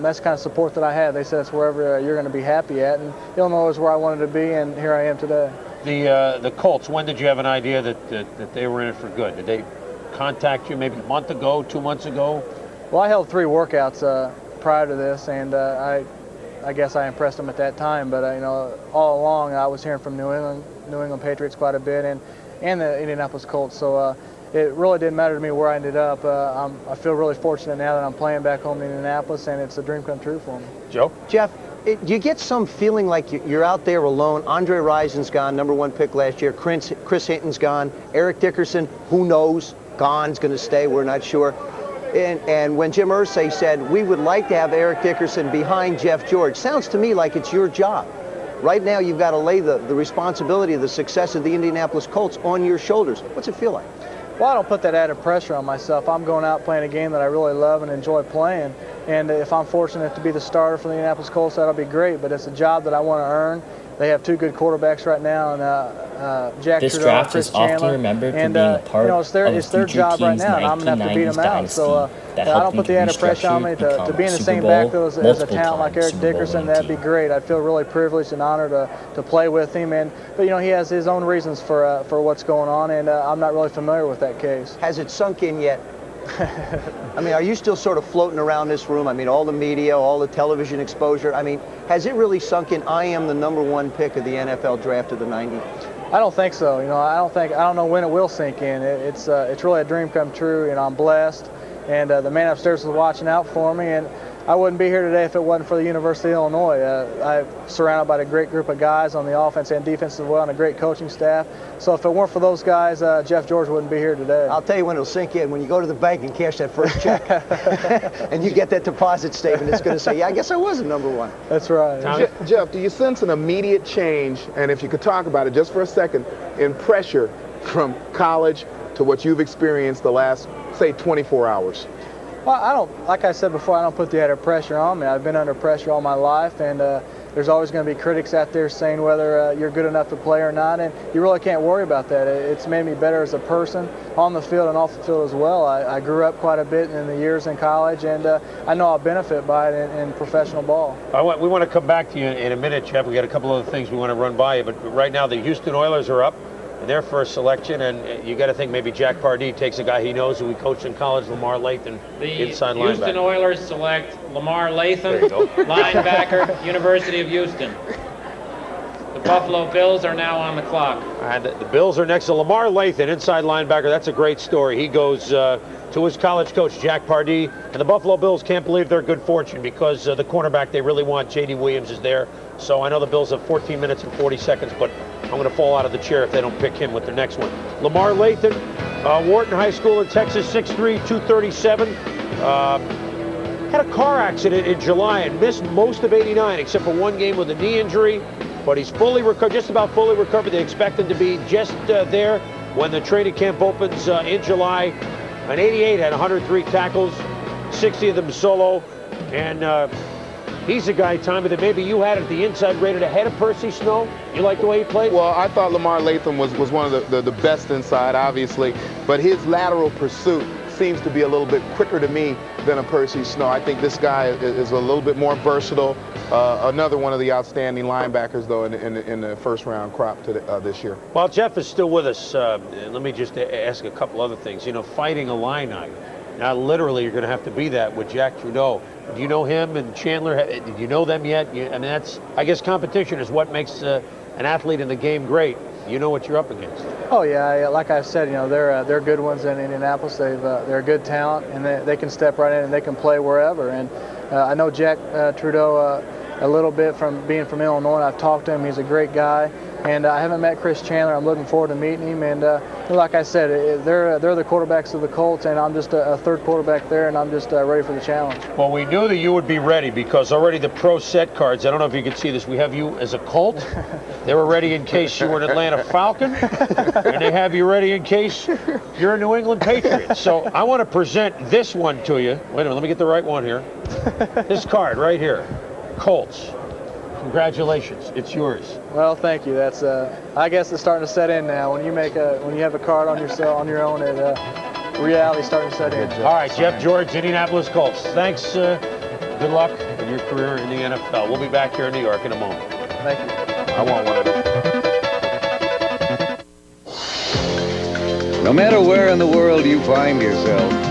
that's the kind of support that I had. They said it's wherever you're going to be happy at, and Illinois is where I wanted to be, and here I am today. The Colts, when did you have an idea that they were in it for good? Did they contact you maybe a month ago, 2 months ago? Well, I held 3 workouts prior to this, and I guess I impressed them at that time. But all along I was hearing from New England Patriots quite a bit, and the Indianapolis Colts. So it really didn't matter to me where I ended up. I feel really fortunate now that I'm playing back home in Indianapolis, and it's a dream come true for me. Joe? Jeff, you get some feeling like you're out there alone. Andre Rison's gone, number 1 pick last year. Chris Hinton's gone. Eric Dickerson, who knows? Gone's going to stay. We're not sure. And when Jim Irsay said, we would like to have Eric Dickerson behind Jeff George, sounds to me like it's your job. Right now, you've got to lay the responsibility of the success of the Indianapolis Colts on your shoulders. What's it feel like? Well, I don't put that added pressure on myself. I'm going out playing a game that I really love and enjoy playing. And if I'm fortunate to be the starter for the Indianapolis Colts, that'll be great. But it's a job that I want to earn. They have 2 good quarterbacks right now, and Jack this Trudeau draft and Chris is Chandler. often remembered for and being a part it's their job right now, and I'm going to have to beat them out. So I don't put the added pressure on me to be in the same backfield as a talent like Eric Dickerson. That'd be great. I'd feel really privileged and honored to play with him. But he has his own reasons for what's going on, and I'm not really familiar with that case. Has it sunk in yet? I mean, are you still sort of floating around this room? I mean, all the media, all the television exposure. I mean, has it really sunk in? I am the number 1 pick of the NFL draft of the '90s. I don't think so. I don't know when it will sink in. It's really a dream come true. I'm blessed, and the man upstairs is watching out for me, and I wouldn't be here today if it wasn't for the University of Illinois. I'm surrounded by a great group of guys on the offense and defense as well, and a great coaching staff. So if it weren't for those guys, Jeff George wouldn't be here today. I'll tell you when it'll sink in. When you go to the bank and cash that first check, and you get that deposit statement, it's going to say, yeah, I guess I was a number 1. That's right. Jeff, do you sense an immediate change, and if you could talk about it just for a second, in pressure from college to what you've experienced the last, say, 24 hours? Well, like I said before, I don't put the added pressure on me. I've been under pressure all my life, and there's always going to be critics out there saying whether you're good enough to play or not, and you really can't worry about that. It's made me better as a person on the field and off the field as well. I grew up quite a bit in the years in college, and I know I'll benefit by it in professional ball. We want to come back to you in a minute, Jeff. We got a couple other things we want to run by you, but right now the Houston Oilers are up in their first selection, and you got to think maybe Jack Pardee takes a guy he knows who he coached in college, Lamar Lathan, inside linebacker. The Houston Oilers select Lamar Lathan, linebacker, University of Houston. The Buffalo Bills are now on the clock. And the Bills are next to Lamar Lathan, inside linebacker. That's a great story. He goes to his college coach, Jack Pardee, and the Buffalo Bills can't believe their good fortune because the cornerback they really want, J.D. Williams, is there. So I know the Bills have 14 minutes and 40 seconds, but I'm going to fall out of the chair if they don't pick him with their next one. Lamar Lathan, Wharton High School in Texas, 6'3", 237. Had a car accident in July and missed most of '89 except for one game with a knee injury. But he's fully recovered, just about fully recovered. They expect him to be just there when the training camp opens in July. An '88 had 103 tackles, 60 of them solo, and He's a guy, Tommy, that maybe you had at the inside rated ahead of Percy Snow. You like the way he played? Well, I thought Lamar Latham was one of the best inside, obviously, but his lateral pursuit seems to be a little bit quicker to me than a Percy Snow. I think this guy is a little bit more versatile. Another one of the outstanding linebackers, though, in the first-round crop this year. While Jeff is still with us, let me just ask a couple other things. You know, fighting Illini. Now, literally, you're going to have to be that with Jack Trudeau. Do you know him and Chandler? Did you know them yet? I mean, that's, I guess, competition is what makes an athlete in the game great. You know what you're up against. Oh yeah, like I said, you know, they're good ones in Indianapolis. They're a good talent, and they can step right in and they can play wherever. And I know Jack Trudeau a little bit from being from Illinois. And I've talked to him. He's a great guy. And I haven't met Chris Chandler. I'm looking forward to meeting him. And like I said, they're the quarterbacks of the Colts, and I'm just a third quarterback there, and I'm just ready for the challenge. Well, we knew that you would be ready because already the pro set cards, I don't know if you can see this, we have you as a Colt. They were ready in case you were an Atlanta Falcon, and they have you ready in case you're a New England Patriot. So I want to present this one to you. Wait a minute, let me get the right one here. This card right here, Colts. Congratulations, it's yours. Well, thank you. That's I guess it's starting to set in now. When you have a card on your own, reality's starting to set in. All right, Jeff George, Indianapolis Colts. Thanks. Good luck in your career in the NFL. We'll be back here in New York in a moment. Thank you. I want one of those. No matter where in the world you find yourself.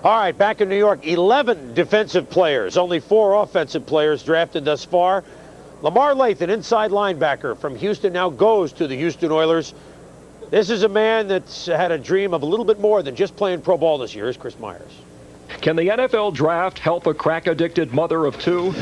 All right, back in New York, 11 defensive players, only 4 offensive players drafted thus far. Lamar Latham, inside linebacker from Houston, now goes to the Houston Oilers. This is a man that's had a dream of a little bit more than just playing pro ball this year. Here's Chris Myers. Can the NFL draft help a crack-addicted mother of 2?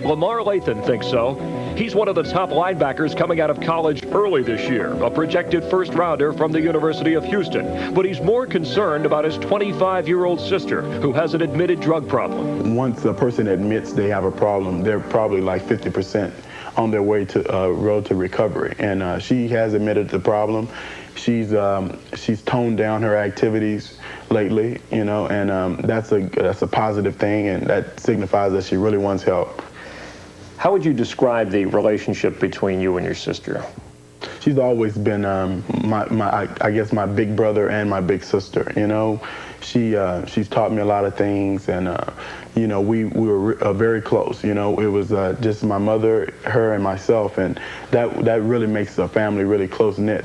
Lamar Latham thinks so. He's one of the top linebackers coming out of college early this year, a projected first-rounder from the University of Houston. But he's more concerned about his 25-year-old sister, who has an admitted drug problem. Once a person admits they have a problem, they're probably like 50% on their way to road to recovery. And she has admitted the problem. She's toned down her activities lately, you know, and that's a positive thing, and that signifies that she really wants help. How would you describe the relationship between you and your sister? She's always been I guess my big brother and my big sister. You know, she's taught me a lot of things, and you know, we were very close. You know, it was just my mother, her, and myself, and that really makes the family really close knit.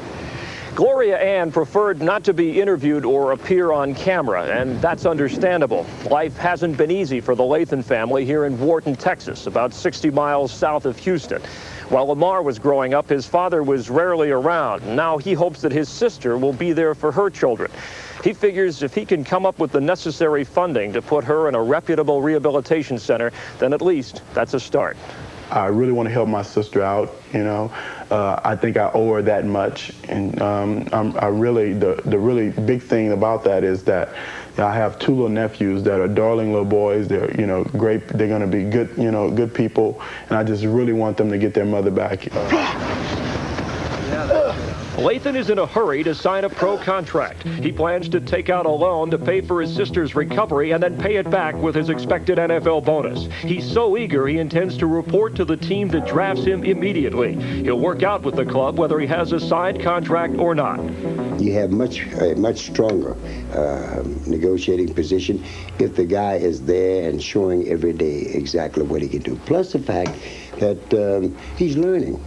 Gloria Ann preferred not to be interviewed or appear on camera, and that's understandable. Life hasn't been easy for the Latham family here in Wharton, Texas, about 60 miles south of Houston. While Lamar was growing up, his father was rarely around. Now he hopes that his sister will be there for her children. He figures if he can come up with the necessary funding to put her in a reputable rehabilitation center, then at least that's a start. I really want to help my sister out, you know. I think I owe her that much, and the really big thing about that is that I have 2 little nephews that are darling little boys. They're, you know, great. They're going to be good, you know, good people, and I just really want them to get their mother back. Latham is in a hurry to sign a pro contract. He plans to take out a loan to pay for his sister's recovery and then pay it back with his expected NFL bonus. He's so eager he intends to report to the team that drafts him immediately. He'll work out with the club whether he has a signed contract or not. You have a much stronger negotiating position if the guy is there and showing every day exactly what he can do. Plus the fact that he's learning.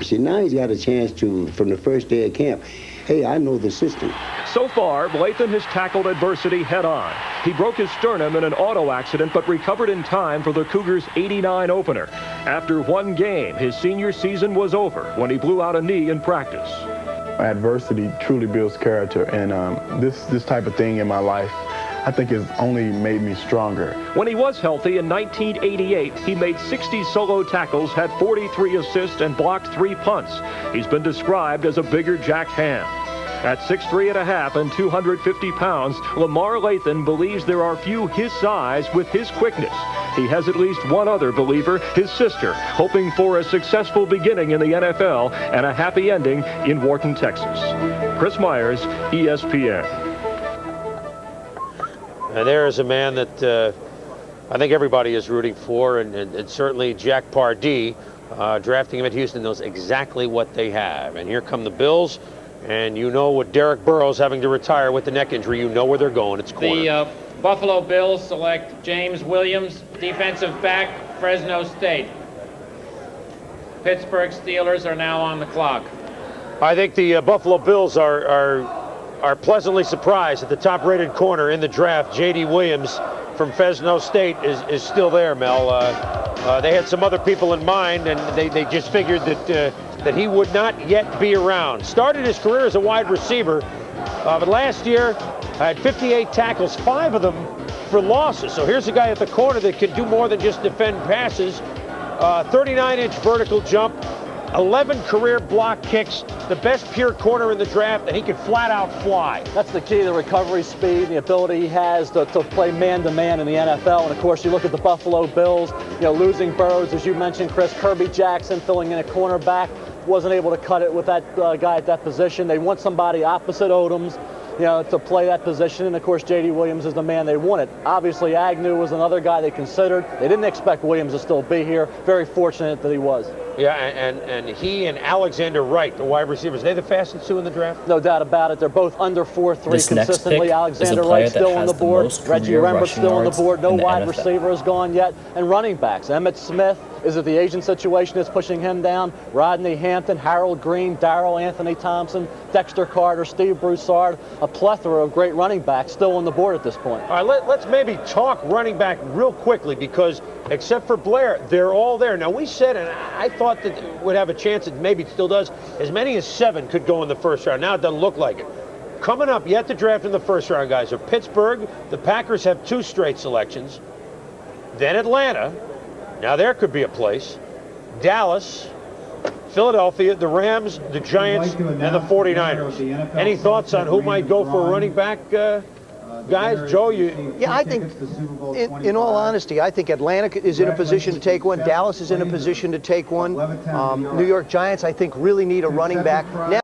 See, now he's got a chance to, from the first day of camp, hey, I know the system. So far, Latham has tackled adversity head-on. He broke his sternum in an auto accident, but recovered in time for the Cougars' '89 opener. After 1 game, his senior season was over when he blew out a knee in practice. Adversity truly builds character, and this type of thing in my life, I think has only made me stronger. When he was healthy in 1988, he made 60 solo tackles, had 43 assists, and blocked 3 punts. He's been described as a bigger Jack Ham. At 6'3.5" and 250 pounds, Lamar Latham believes there are few his size with his quickness. He has at least one other believer, his sister, hoping for a successful beginning in the NFL and a happy ending in Wharton, Texas. Chris Myers, ESPN. And there is a man that I think everybody is rooting for, and certainly Jack Pardee, drafting him at Houston, knows exactly what they have. And here come the Bills, and you know with Derek Burrows having to retire with the neck injury, you know where they're going. It's corner. The Buffalo Bills select James Williams, defensive back, Fresno State. Pittsburgh Steelers are now on the clock. I think the Buffalo Bills are pleasantly surprised that the top-rated corner in the draft, J.D. Williams from Fresno State, is still there, Mel. They had some other people in mind, and they just figured that he would not yet be around. Started his career as a wide receiver, but last year had 58 tackles, 5 of them for losses. So here's a guy at the corner that can do more than just defend passes. 39-inch vertical jump, 11 career block kicks, the best pure corner in the draft, and he can flat out fly. That's the key, the recovery speed, the ability he has to play man-to-man in the NFL. And of course, you look at the Buffalo Bills, losing Burrows, as you mentioned, Chris, Kirby Jackson filling in a cornerback, wasn't able to cut it with that guy at that position. They want somebody opposite Odoms, to play that position. And of course, J.D. Williams is the man they wanted. Obviously, Agnew was another guy they considered. They didn't expect Williams to still be here. Very fortunate that he was. Yeah, and he and Alexander Wright, the wide receivers, they the fastest two in the draft? No doubt about it. They're both under 4.3 consistently. Alexander Wright still on the board. Reggie Rembert still on the board. No wide receiver has gone yet. And running backs. Emmitt Smith, is it the agent situation that's pushing him down? Rodney Hampton, Harold Green, Darrell Anthony Thompson, Dexter Carter, Steve Broussard, a plethora of great running backs still on the board at this point. All right, let's maybe talk running back real quickly, because except for Blair, they're all there. Now, we said, and I thought that it would have a chance, and maybe it still does, as many as 7 could go in the first round. Now it doesn't look like it. Coming up yet to draft in the first round, guys, are Pittsburgh. The Packers have 2 straight selections. Then Atlanta. Now there could be a place. Dallas, Philadelphia, the Rams, the Giants, and the 49ers. Any thoughts on who might go for a running back, guys? Joe, you... Yeah, I think, in all honesty, I think Atlanta is in a position to take one. Dallas is in a position to take one. New York Giants, I think, really need a running back. Now,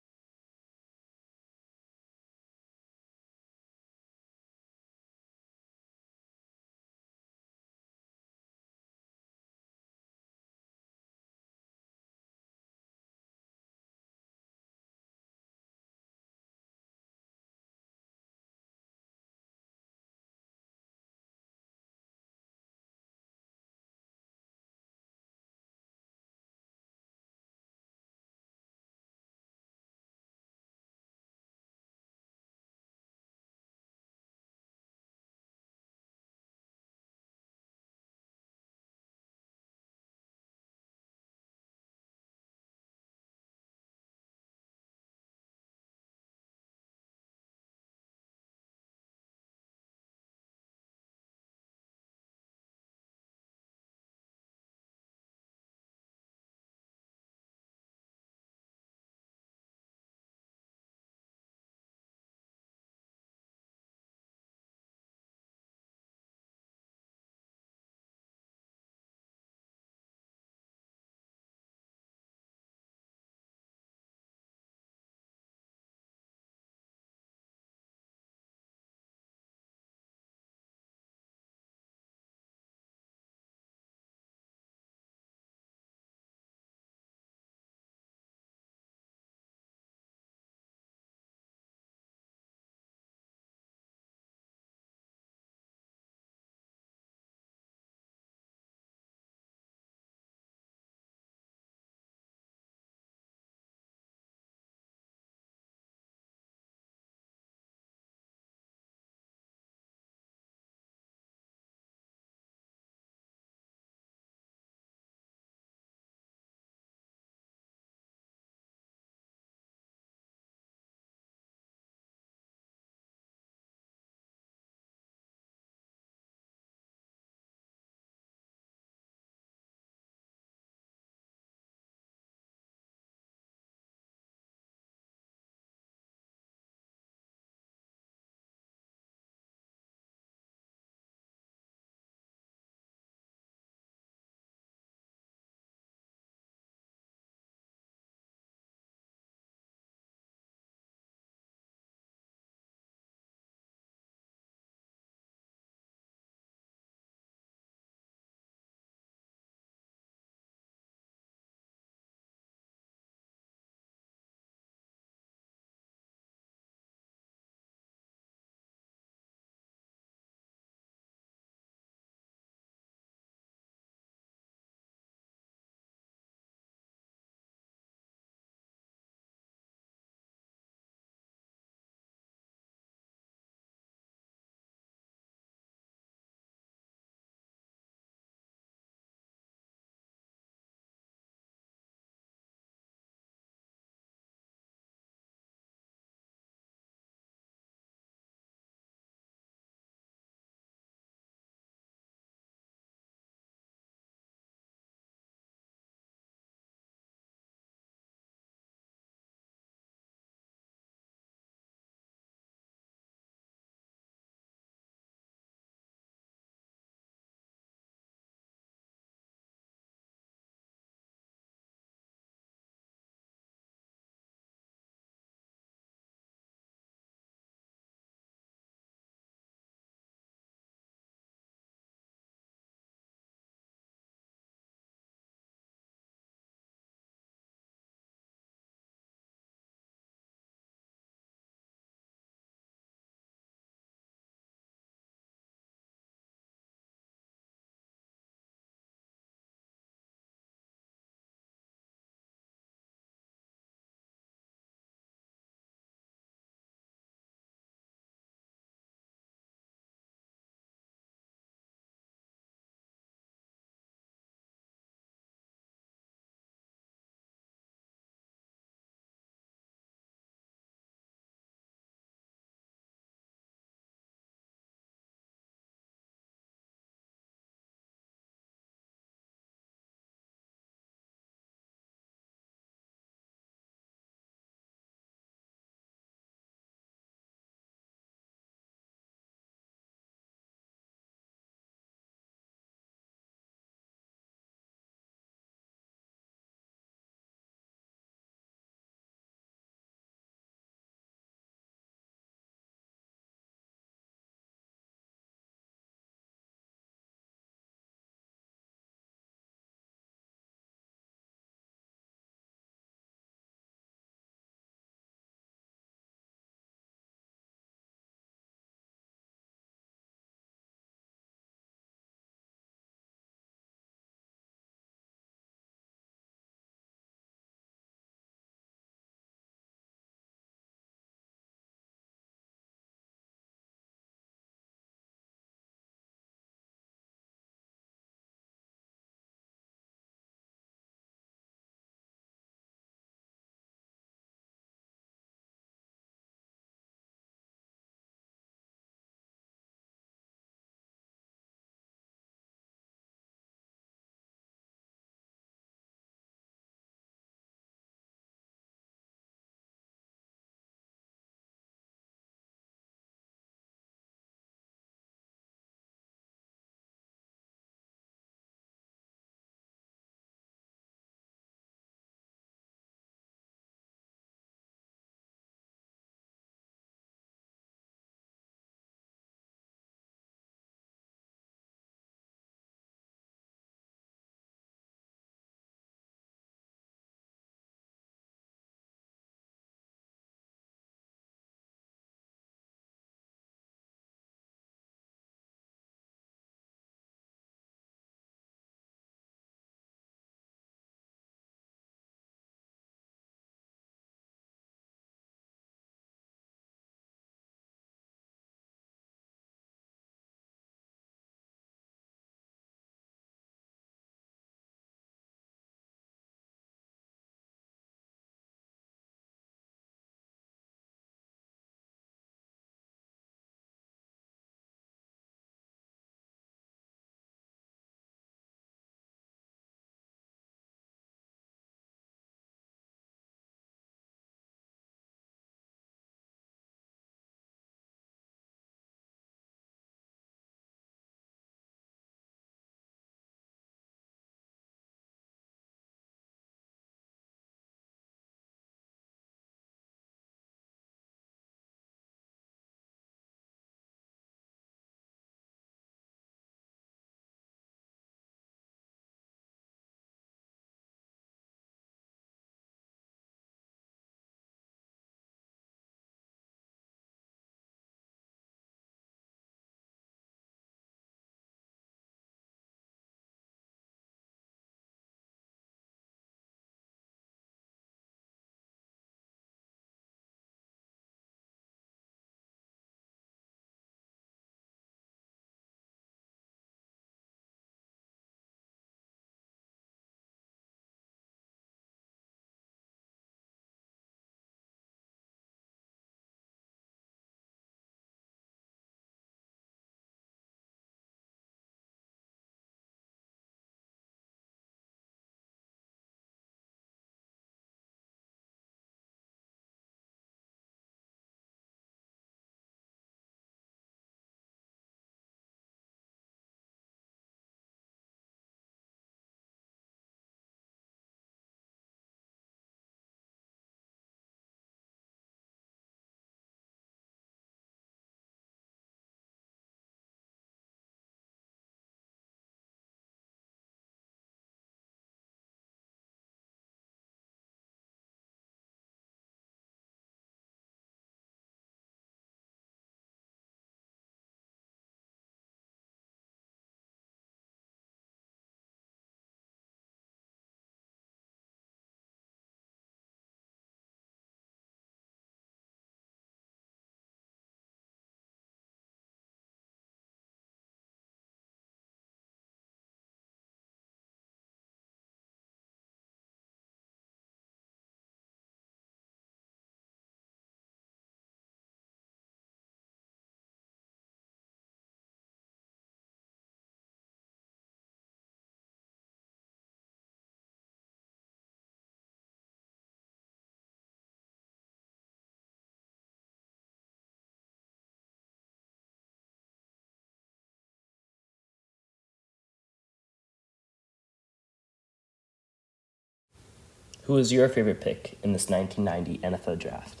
who was your favorite pick in this 1990 NFL draft?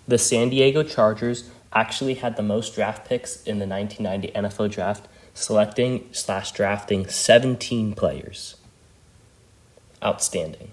The San Diego Chargers actually had the most draft picks in the 1990 NFL draft, selecting/drafting 17 players. Outstanding.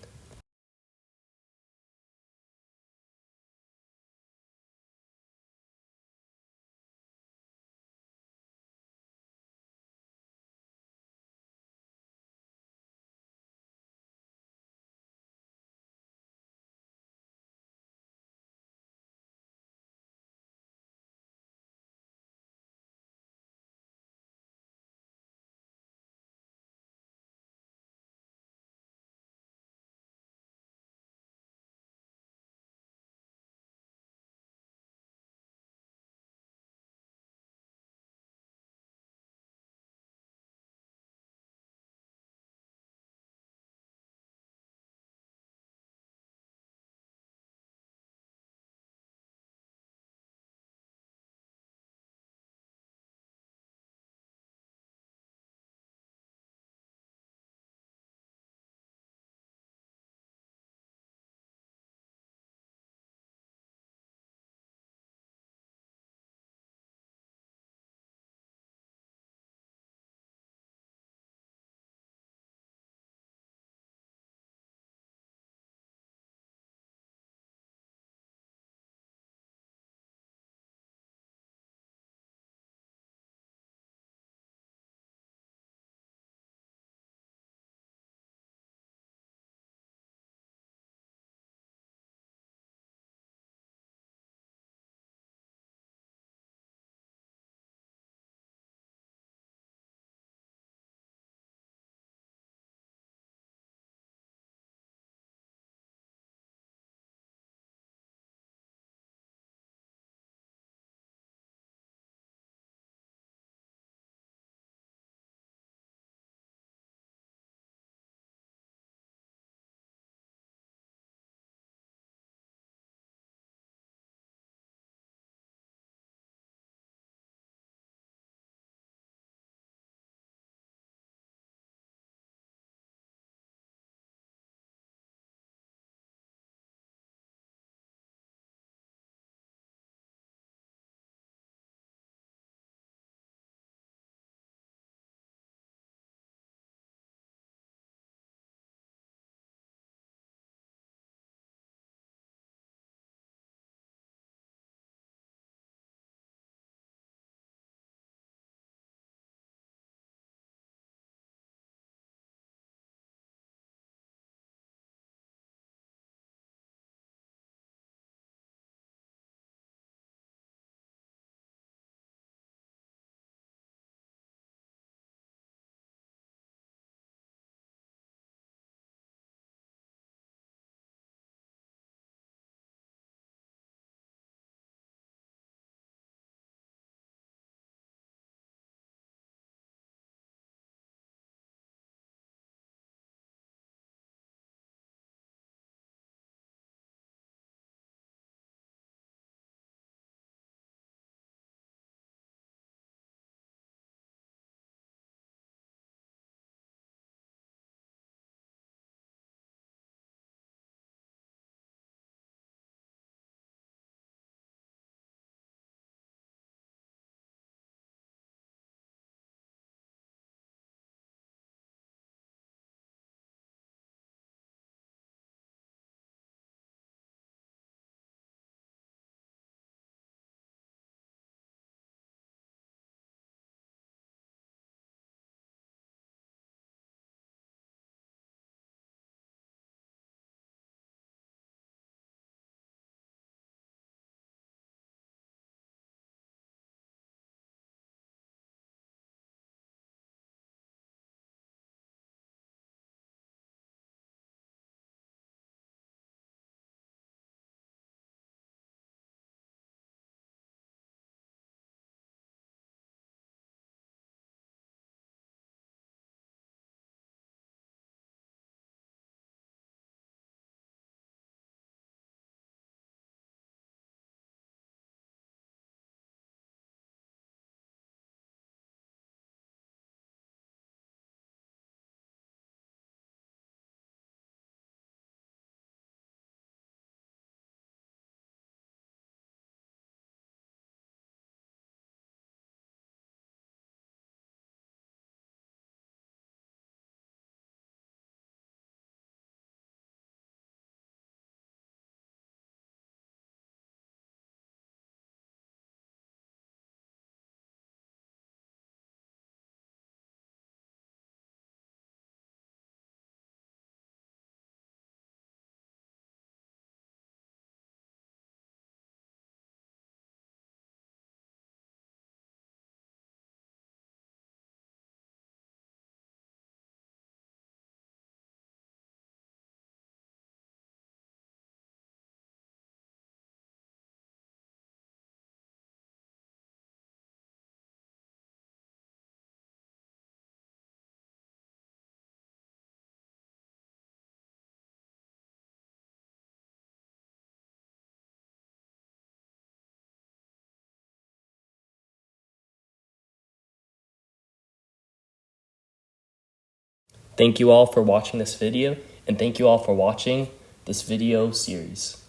Thank you all for watching this video, and thank you all for watching this video series.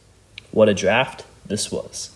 What a draft this was.